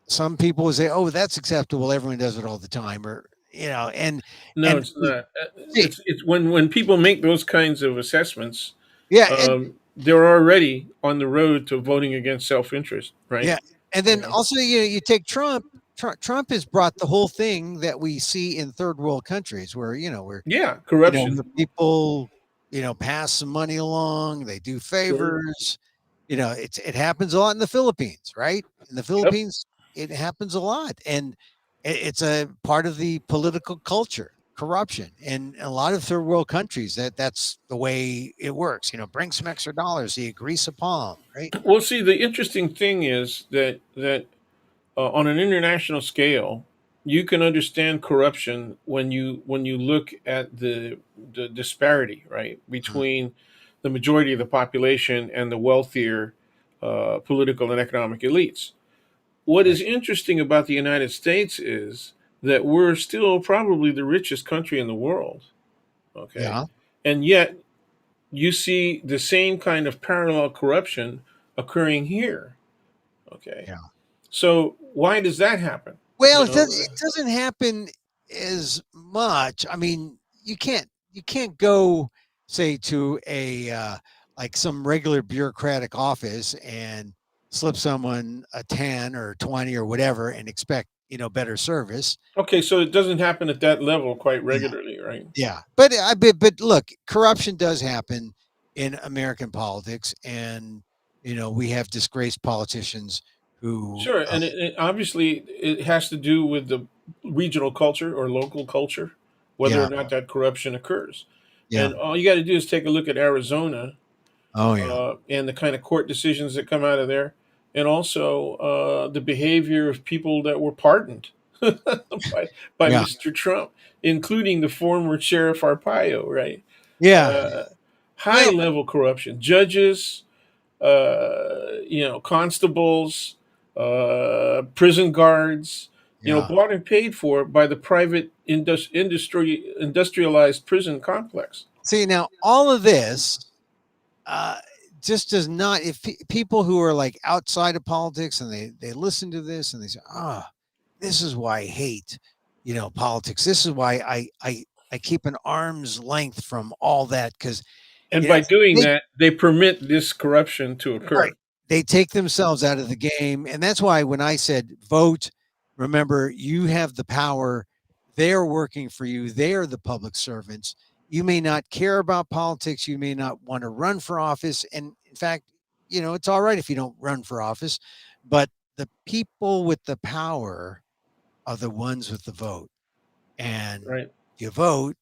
some people will say, "Oh, that's acceptable. Everyone does it all the time," or No, and it's not. see, It's when people make those kinds of assessments, yeah, and they're already on the road to voting against self interest, right? yeah, and You then know? also you take Trump. Trump has brought the whole thing that we see in third world countries, where where Yeah, corruption. the people, pass some money along, they do Sure. favors. It happens a lot in the Philippines, right? In the Yep. Philippines, it happens a lot. And it's a part of the political culture, corruption. And a lot of third world countries that's the way it works. Bring some extra dollars, so you grease a palm, right? Well, see, the interesting thing is that on an international scale, you can understand corruption when you look at the disparity, right, Mhm. between the majority of the population and the wealthier political and economic elites. What Right. is interesting about the United States is that we're still probably the richest country in the world. Okay. Yeah. And yet you see the same kind of parallel corruption occurring here. Okay. Yeah. So why does that happen? Well, You know, it doesn't happen as much. I mean, you can't go say to a like some regular bureaucratic office and slip someone a 10 or 20 or whatever and expect, better service. okay, so it doesn't happen at that level quite Yeah. regularly, right? Yeah. But look, corruption does happen in American politics, and we have disgraced politicians who Sure, and obviously it has to do with the regional culture or local culture, whether or yeah. not that corruption occurs. Yeah. And all you got to do is take a look at Arizona Oh yeah. and the kind of court decisions that come out of there, and also the behavior of people that were pardoned. by Yeah. Mr. Trump, including the former Sheriff Arpaio, right? Yeah. Uh, High Well, level corruption, judges, constables, prison guards, yeah. bought and paid for by the private industrialized prison complex. See, now all of this uh, just does not, if people who are like outside of politics and they listen to this and they say, this is why I hate, politics. This is why I keep an arm's length from all that because, And you know, by doing they, that, they permit this corruption to right. occur. They take themselves out of the game. And that's why when I said vote, remember, you have the power. They're working for you. They are the public servants. You may not care about politics. You may not want to run for office. And in fact, it's all right if you don't run for office, but the people with the power are the ones with the vote. And Right. you vote,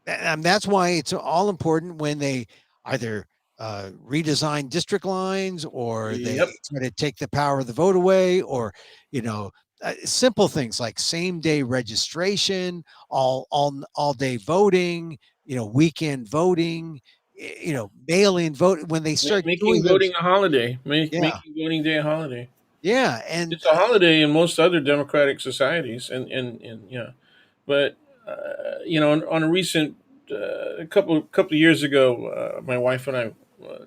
and that's why it's all important when they either redesign district lines or they Yep. try to take the power of the vote away or you know simple things like same day registration, all day voting, weekend voting, mail in vote when they start Making doing voting those. a holiday, Yeah, making voting day a holiday. yeah, and It's a holiday in most other democratic societies, and yeah, but on a recent couple of years ago, my wife and I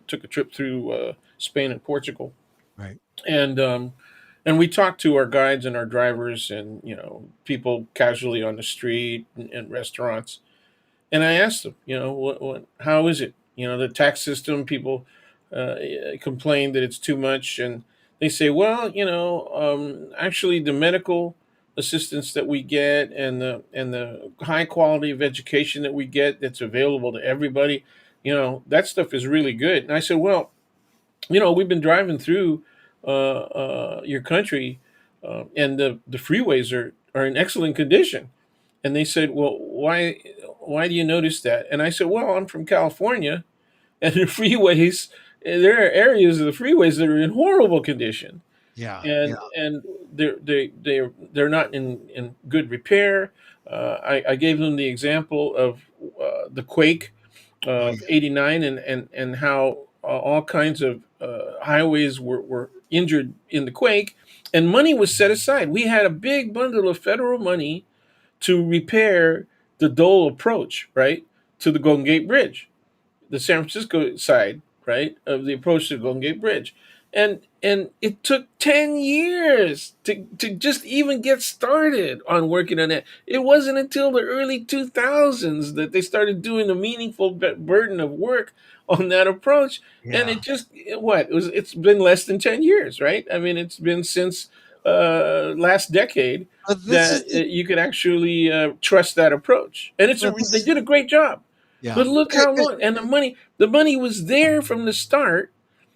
took a trip through Spain and Portugal, right, and and we talked to our guides and our drivers, and people casually on the street and restaurants, and I asked them, how is it? The tax system. People complain that it's too much, and they say, well, actually, the medical assistance that we get and the high quality of education that we get that's available to everybody, that stuff is really good. And I said, well, we've been driving through your country, and the freeways are in excellent condition. And they said, well, why do you notice that? And I said, well, I'm from California, and the freeways, there are areas of the freeways that are in horrible condition, yeah, yeah, and they're not in good repair. I gave them the example of the quake oh of yeah, '89, and how all kinds of highways were injured in the quake, and money was set aside. We had a big bundle of federal money to repair the Dole approach, right, to the Golden Gate Bridge, the San Francisco side, right, of the approach to the Golden Gate Bridge. And it took 10 years to just even get started on working on that. It wasn't until the early 2000s that they started doing a meaningful burden of work on that approach. And yeah. it just, it's been less than 10 years, right? I mean, it's been since last decade But this is that you could actually trust that approach. And well, this they is did a great job. But yeah, look how long, and the money was there from the start,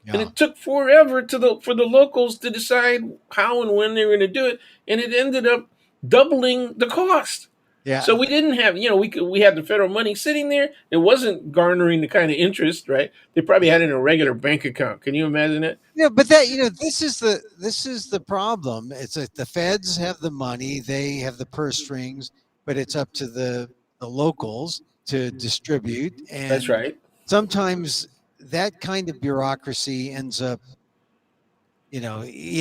and yeah, it took forever for the locals to decide how and when they were going to do it, and it ended up doubling the cost. yeah. So we didn't have, we had the federal money sitting there. It wasn't garnering the kind of interest, right? They probably had it in a regular bank account. Can you imagine it? Yeah, but that this is the problem. It's like the feds have the money, they have the purse strings, but it's up to the locals to distribute. That's And right. sometimes that kind of bureaucracy ends up, you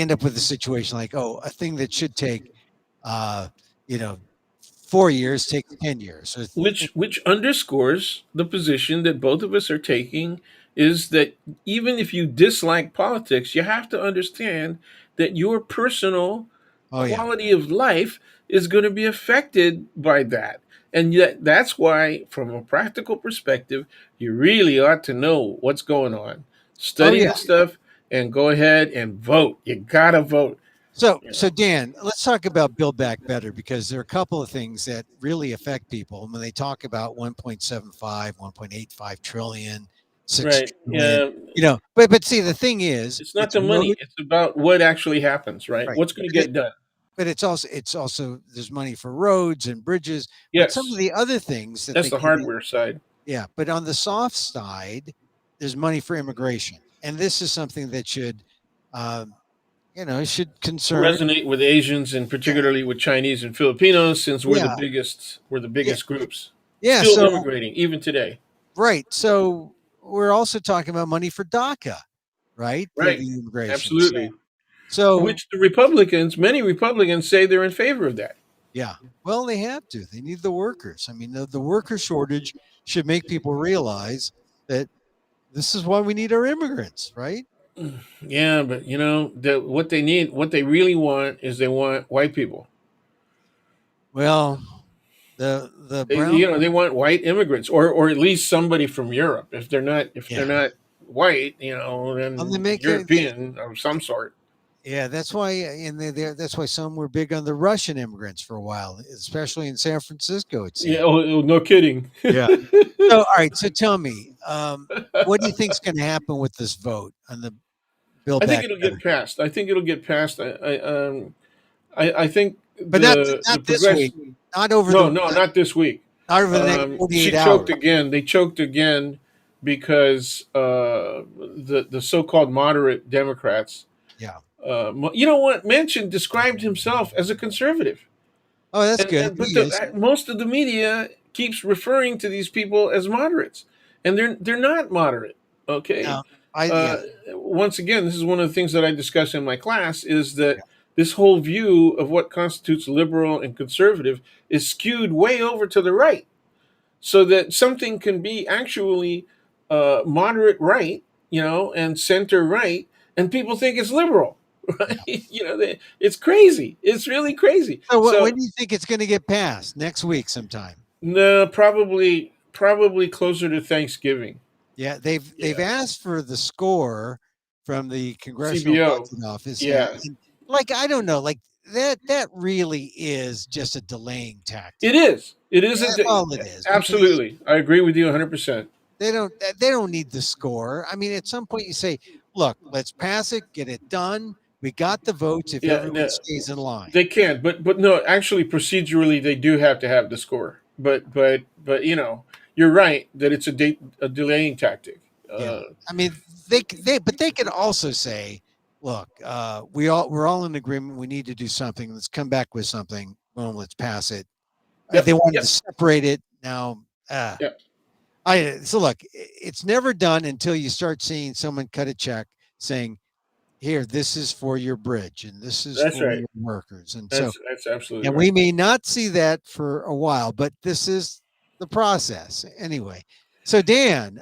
end up with a situation like, oh, a thing that should take, uh, you know, 4 years takes 10 years. So Which underscores the position that both of us are taking, is that even if you dislike politics, you have to understand that your personal oh yeah, quality of life is going to be affected by that. And yet that's why, from a practical perspective, you really ought to know what's going on. oh Study yeah. the stuff and go ahead and vote. You gotta vote. So Dan, let's talk about Build Back Better because there are a couple of things that really affect people when they talk about 1.75, 1.85 trillion, six Right. trillion. Yeah. But see, the thing is, It's not it's the road, money. It's about what actually happens, right? right? What's going to get done. But it's also there's money for roads and bridges, but some of Yes. the other things that That's they the can do, hardware side. yeah. But on the soft side, there's money for immigration, and this is something that should um, should concern. resonate with Asians and particularly with Chinese and Filipinos, since we're the Yeah, yeah, biggest groups yeah. still So immigrating even today. right. So we're also talking about money for DACA, right? Right. The immigration. Absolutely. So Which the Republicans, many Republicans say they're in favor of that. yeah. Well, they have to. They need the workers. I mean, the worker shortage should make people realize that this is why we need our immigrants, right? Yeah, but what they need, what they really want is they want white people. Well, the They, brown, they want white immigrants, or at least somebody from Europe. If they're yeah. not white, Well, they then make it. European of some sort. Yeah, that's why, and that's why some were big on the Russian immigrants for a while, especially in San Francisco. It Yeah. seemed. Oh, no kidding. Yeah. So, all right. So, tell me, what do you think's going to happen with this vote on the Build I think Back it'll Better? get passed. I think it'll get passed. I think But the not this week. progression. Not over No, the no, not this week. not over the next She 48 choked hours. again. They choked again because the so-called moderate Democrats. Yeah. You know what? Manchin described himself as a conservative, Oh, that's good. and but He is. most of the media keeps referring to these people as moderates, and they're not moderate. Okay. No, yeah. Uh, Once again, this is one of the things that I discuss in my class is that Yeah. this whole view of what constitutes liberal and conservative is skewed way over to the right, so that something can be actually moderate right, and center right, and people think it's liberal. Right? Yeah. It's crazy. It's really crazy. So, when So do you think it's going to get passed? Next week, sometime. no, probably closer to Thanksgiving. Yeah, they've Yeah. asked for the score from the Congressional CBO. Budget Office. Yeah, Yeah. and, like, I don't know, like that really is just a delaying tactic. It is. It That's isn't. all it is, because Absolutely. I agree with you 100%. they don't need the score. I mean, at some point you say, look, let's pass it, get it done. We got the votes if Yeah, everyone no, stays in line. they can, but no, actually procedurally they do have to have the score. But you're right that it's a delaying tactic. Yeah, I mean, but they could also say, look, we're all in agreement. We need to do something. Let's come back with something. Boom, let's pass it. They Yep, wanted to yep, separate it now. yep. So look, it's never done until you start seeing someone cut a check saying, "Here, this is for your bridge, and this is That's for right. your workers." And so, That's absolutely and right. we may not see that for a while, but this is the process anyway. So, Dan,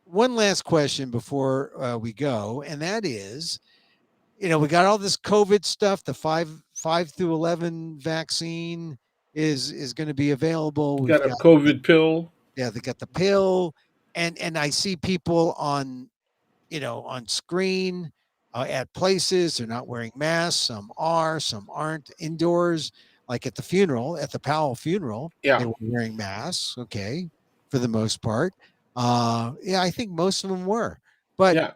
one last question before we go, and that is, we got all this COVID stuff. The five through 11 vaccine is going to be available. We've Got a got COVID pill. they got the pill, and I see people on screen at places. They're not wearing masks. Some are, some aren't. Indoors, like at the Powell funeral, they Yeah, were wearing masks. Okay, for the most part. Yeah, I think most of them were, but yeah.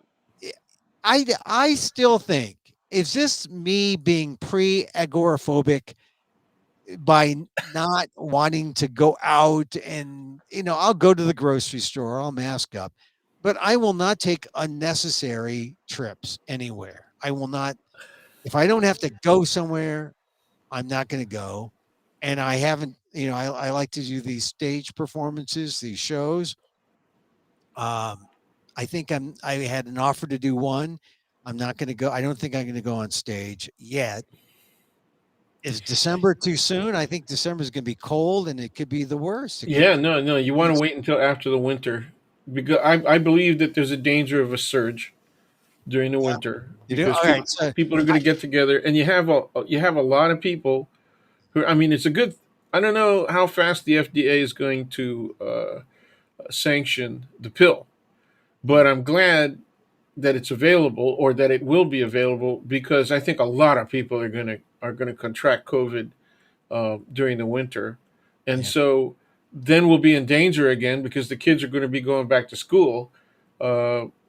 I still think, is this me being pre-agoraphobic by not wanting to go out, and I'll go to the grocery store, I'll mask up, but I will not take unnecessary trips anywhere. I will not. If I don't have to go somewhere, I'm not going to go. And I haven't, I like to do these stage performances, these shows. I think I had an offer to do one. I'm not going to go. I don't think I'm going to go on stage yet. Is December too soon? I think December is going to be cold, and it could be the worst. It could Yeah, no, no. You want to wait until after the winter, because I believe that there's a danger of a surge during the yeah, winter, you do. because All right. So people are going to get together, and you have a lot of people who, I mean, it's a good. I don't know how fast the FDA is going to sanction the pill, but I'm glad that it's available, or that it will be available, because I think a lot of people are going to contract COVID during the winter, and yeah, so then we'll be in danger again because the kids are going to be going back to school.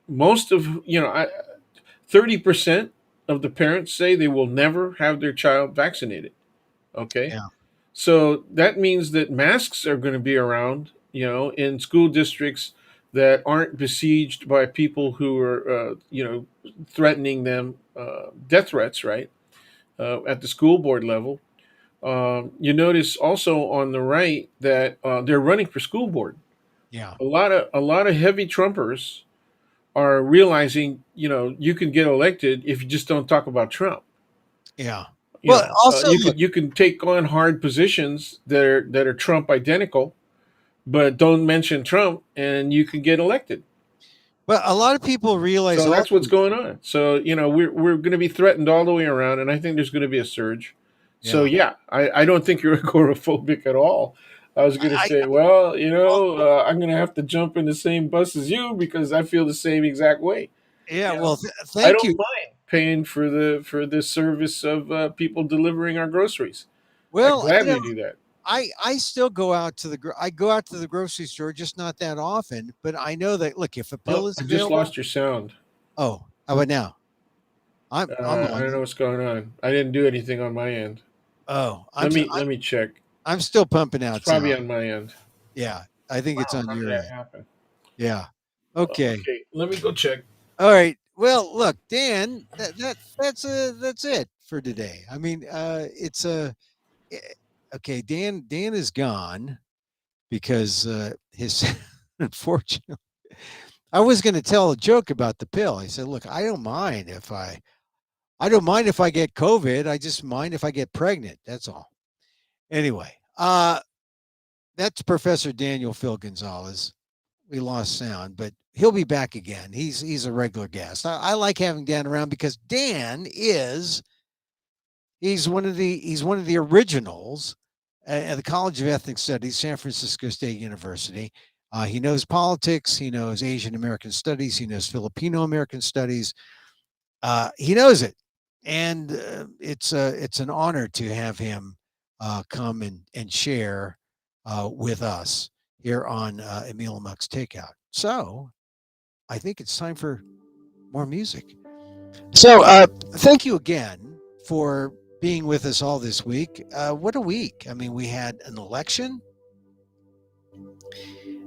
Most of 30% of the parents say they will never have their child vaccinated. Okay, yeah, so that means that masks are going to be around, in school districts. that aren't besieged by people who are, threatening them, death threats, right, at the school board level. You notice also on the right that they're running for school board. Yeah. A lot of heavy Trumpers are realizing, you can get elected if you just don't talk about Trump. Yeah. Well, also look, You can take on hard positions that are Trump identical, but don't mention Trump, and you can get elected. but a lot of people realize So that's what's also, going on. So we're going to be threatened all the way around, and I think there's going to be a surge. So yeah. yeah, I don't think you're agoraphobic at all. I was going to I say, well, I'm going to have to jump in the same bus as you because I feel the same exact way. yeah, You know, well, I thank don't you. mind paying for the service of people delivering our groceries. I Well, gladly do that. I still go out to I go out to the grocery store, just not that often. But I know that, look, if a pill Oh, is I just available. lost your sound. Oh, how about now? I'm I don't on. know what's going on. I didn't do anything on my end. Oh, Let me check. I'm still pumping It's out probably sound. on my end. Yeah, I think it's Wow, on how did your that end. happen? Yeah. Okay. Okay, let me go check. All right. Well, look, Dan, that's it for today. I mean, it's a eh, okay. Dan is gone because his unfortunately. I was going to tell a joke about the pill. I said, "Look, I don't mind if I get COVID. I just mind if I get pregnant. That's all." Anyway, that's Professor Daniel Phil Gonzales. We lost sound, but he'll be back again. He's a regular guest. I like having Dan around because Dan is he's one of the originals at the College of Ethnic Studies, San Francisco State University. He knows politics. He knows Asian American studies. He knows Filipino American studies. He knows it, and it's an honor to have him come and share with us here on Emil Amok's Takeout. So I think it's time for more music. So thank you again for being with us all this week. What a week! I mean, we had an election,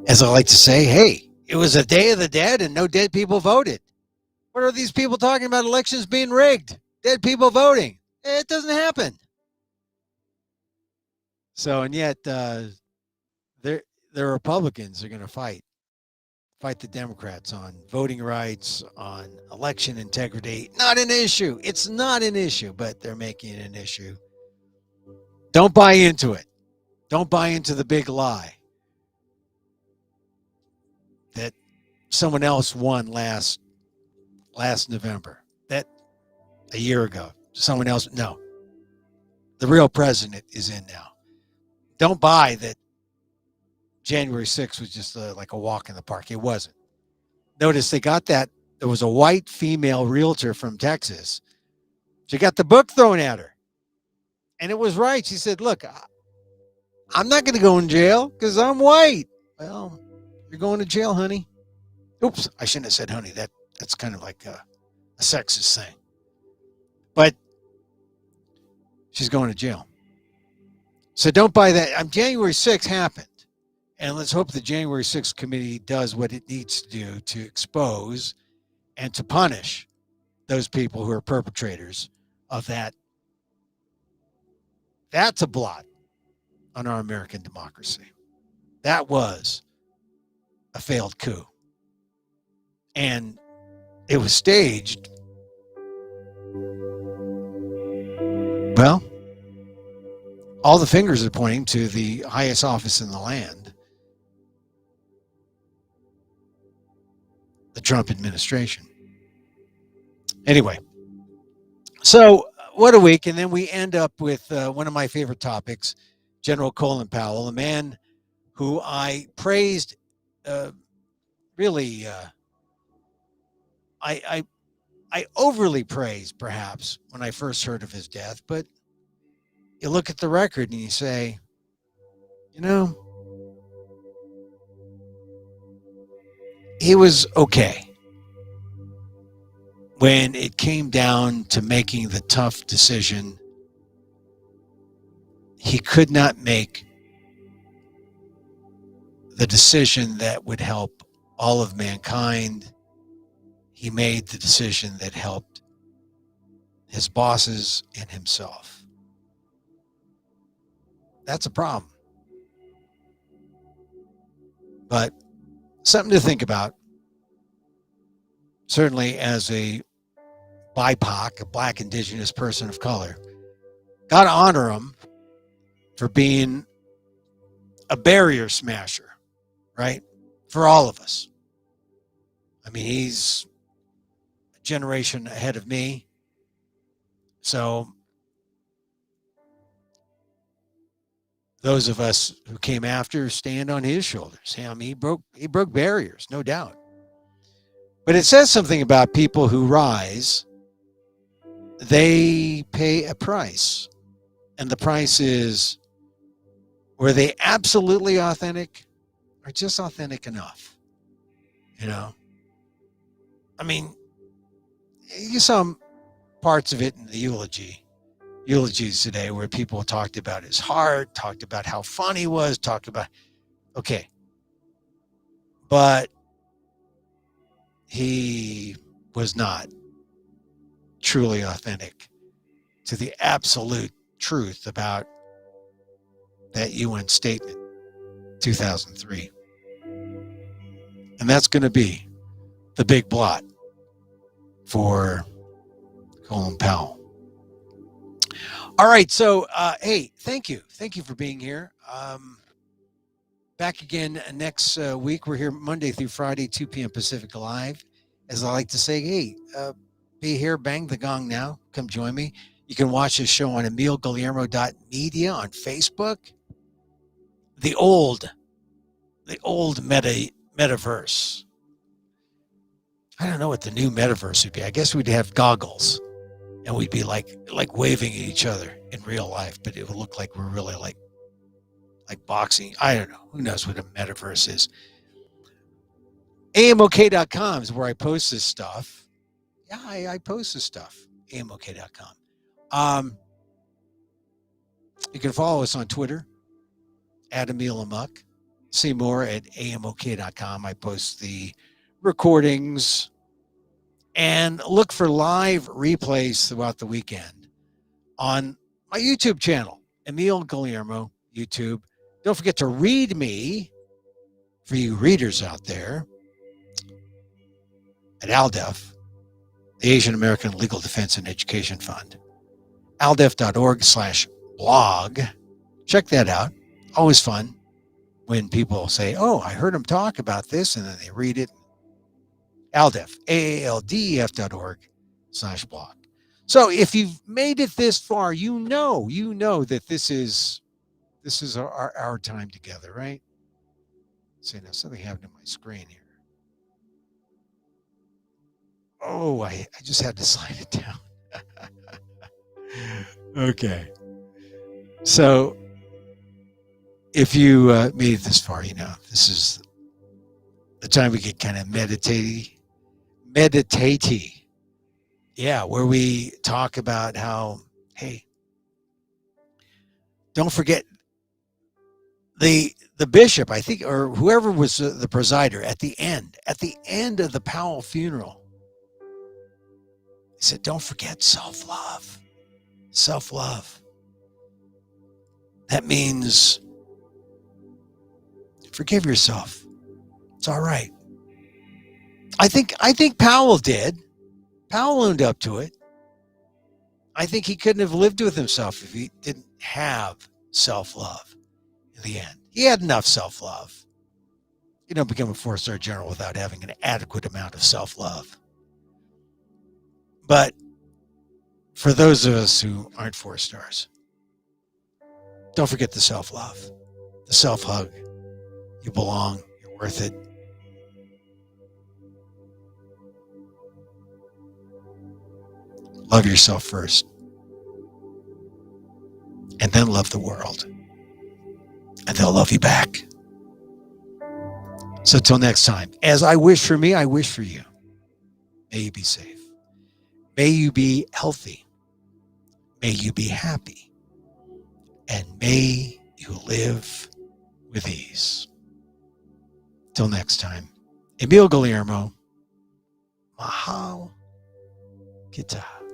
as I like to say. Hey, it was a Day of the Dead, and no dead people voted. What are these people talking about elections being rigged? Dead people voting. It doesn't happen. So, and yet, the Republicans are going to fight the Democrats on voting rights, on election integrity. Not an issue. It's not an issue, but they're making it an issue. Don't buy into it. Don't buy into the big lie that someone else won last November. That a year ago, someone else. No, the real president is in now. Don't buy that January 6th was just like a walk in the park. It wasn't. Notice they got that. There was a white female realtor from Texas. She got the book thrown at her. And it was right. She said, "Look, I'm not going to go in jail because I'm white." Well, you're going to jail, honey. Oops, I shouldn't have said honey. That's kind of like a sexist thing. But she's going to jail. So don't buy that. January 6th happened. And let's hope the January 6th committee does what it needs to do to expose and to punish those people who are perpetrators of that. That's a blot on our American democracy. That was a failed coup. And it was staged, well, all the fingers are pointing to the highest office in the land, the Trump administration. Anyway, so what a week. And then we end up with one of my favorite topics, General Colin Powell, a man who I praised really, I overly praised perhaps when I first heard of his death, but you look at the record and you say, you know, he was okay when it came down to making the tough decision. He could not make the decision that would help all of mankind. He made the decision that helped his bosses and himself. That's a problem. But something to think about. Certainly as a BIPOC, a Black Indigenous person of color. Got to honor him for being a barrier smasher, right? For all of us. I mean, he's a generation ahead of me. So those of us who came after stand on his shoulders. I mean, he broke barriers, no doubt. But it says something about people who rise. They pay a price. And the price is, were they absolutely authentic or just authentic enough? You know? I mean, you saw parts of it in the eulogies today where people talked about his heart, talked about how fun he was, talked about, okay. But he was not truly authentic to the absolute truth about that UN statement, 2003. And that's going to be the big blot for Colin Powell. All right. So, hey, thank you. Thank you for being here. Back again next week. We're here Monday through Friday, 2 p.m. Pacific Live. As I like to say, hey, be here, bang the gong now. Come join me. You can watch this show on emilguillermo.media on Facebook. The old metaverse. I don't know what the new metaverse would be. I guess we'd have goggles and we'd be like waving at each other in real life, but it would look like we're really like boxing. I don't know. Who knows what a metaverse is? AMOK.com is where I post this stuff. Yeah, I post this stuff. AMOK.com. You can follow us on Twitter at Emil Amok. See more at AMOK.com. I post the recordings and look for live replays throughout the weekend on my YouTube channel, Emil Guillermo, YouTube. Don't forget to read me, for you readers out there, at ALDEF, the Asian American Legal Defense and Education Fund. aldef.org/blog. Check that out. Always fun when people say, oh, I heard him talk about this, and then they read it. ALDEF, AALDEF.org/blog. So if you've made it this far, you know that this is our time together, right? See, now something happened to my screen here. Oh, I just had to slide it down. Okay. So if you made it this far, this is the time we get kind of meditatey. Yeah, where we talk about how, hey, don't forget the bishop, I think, or whoever was the presider at the end of the Powell funeral. He said, don't forget self-love. Self-love. That means forgive yourself. It's all right. I think Powell did. Powell owned up to it. I think he couldn't have lived with himself if he didn't have self-love in the end. He had enough self-love. You don't become a 4-star general without having an adequate amount of self-love. But for those of us who aren't 4 stars, don't forget the self-love, the self-hug. You belong. You're worth it. Love yourself first. And then love the world. And they'll love you back. So till next time, as I wish for me, I wish for you. May you be safe. May you be healthy. May you be happy. And may you live with ease. Till next time, Emil Guillermo. Mahal Kita.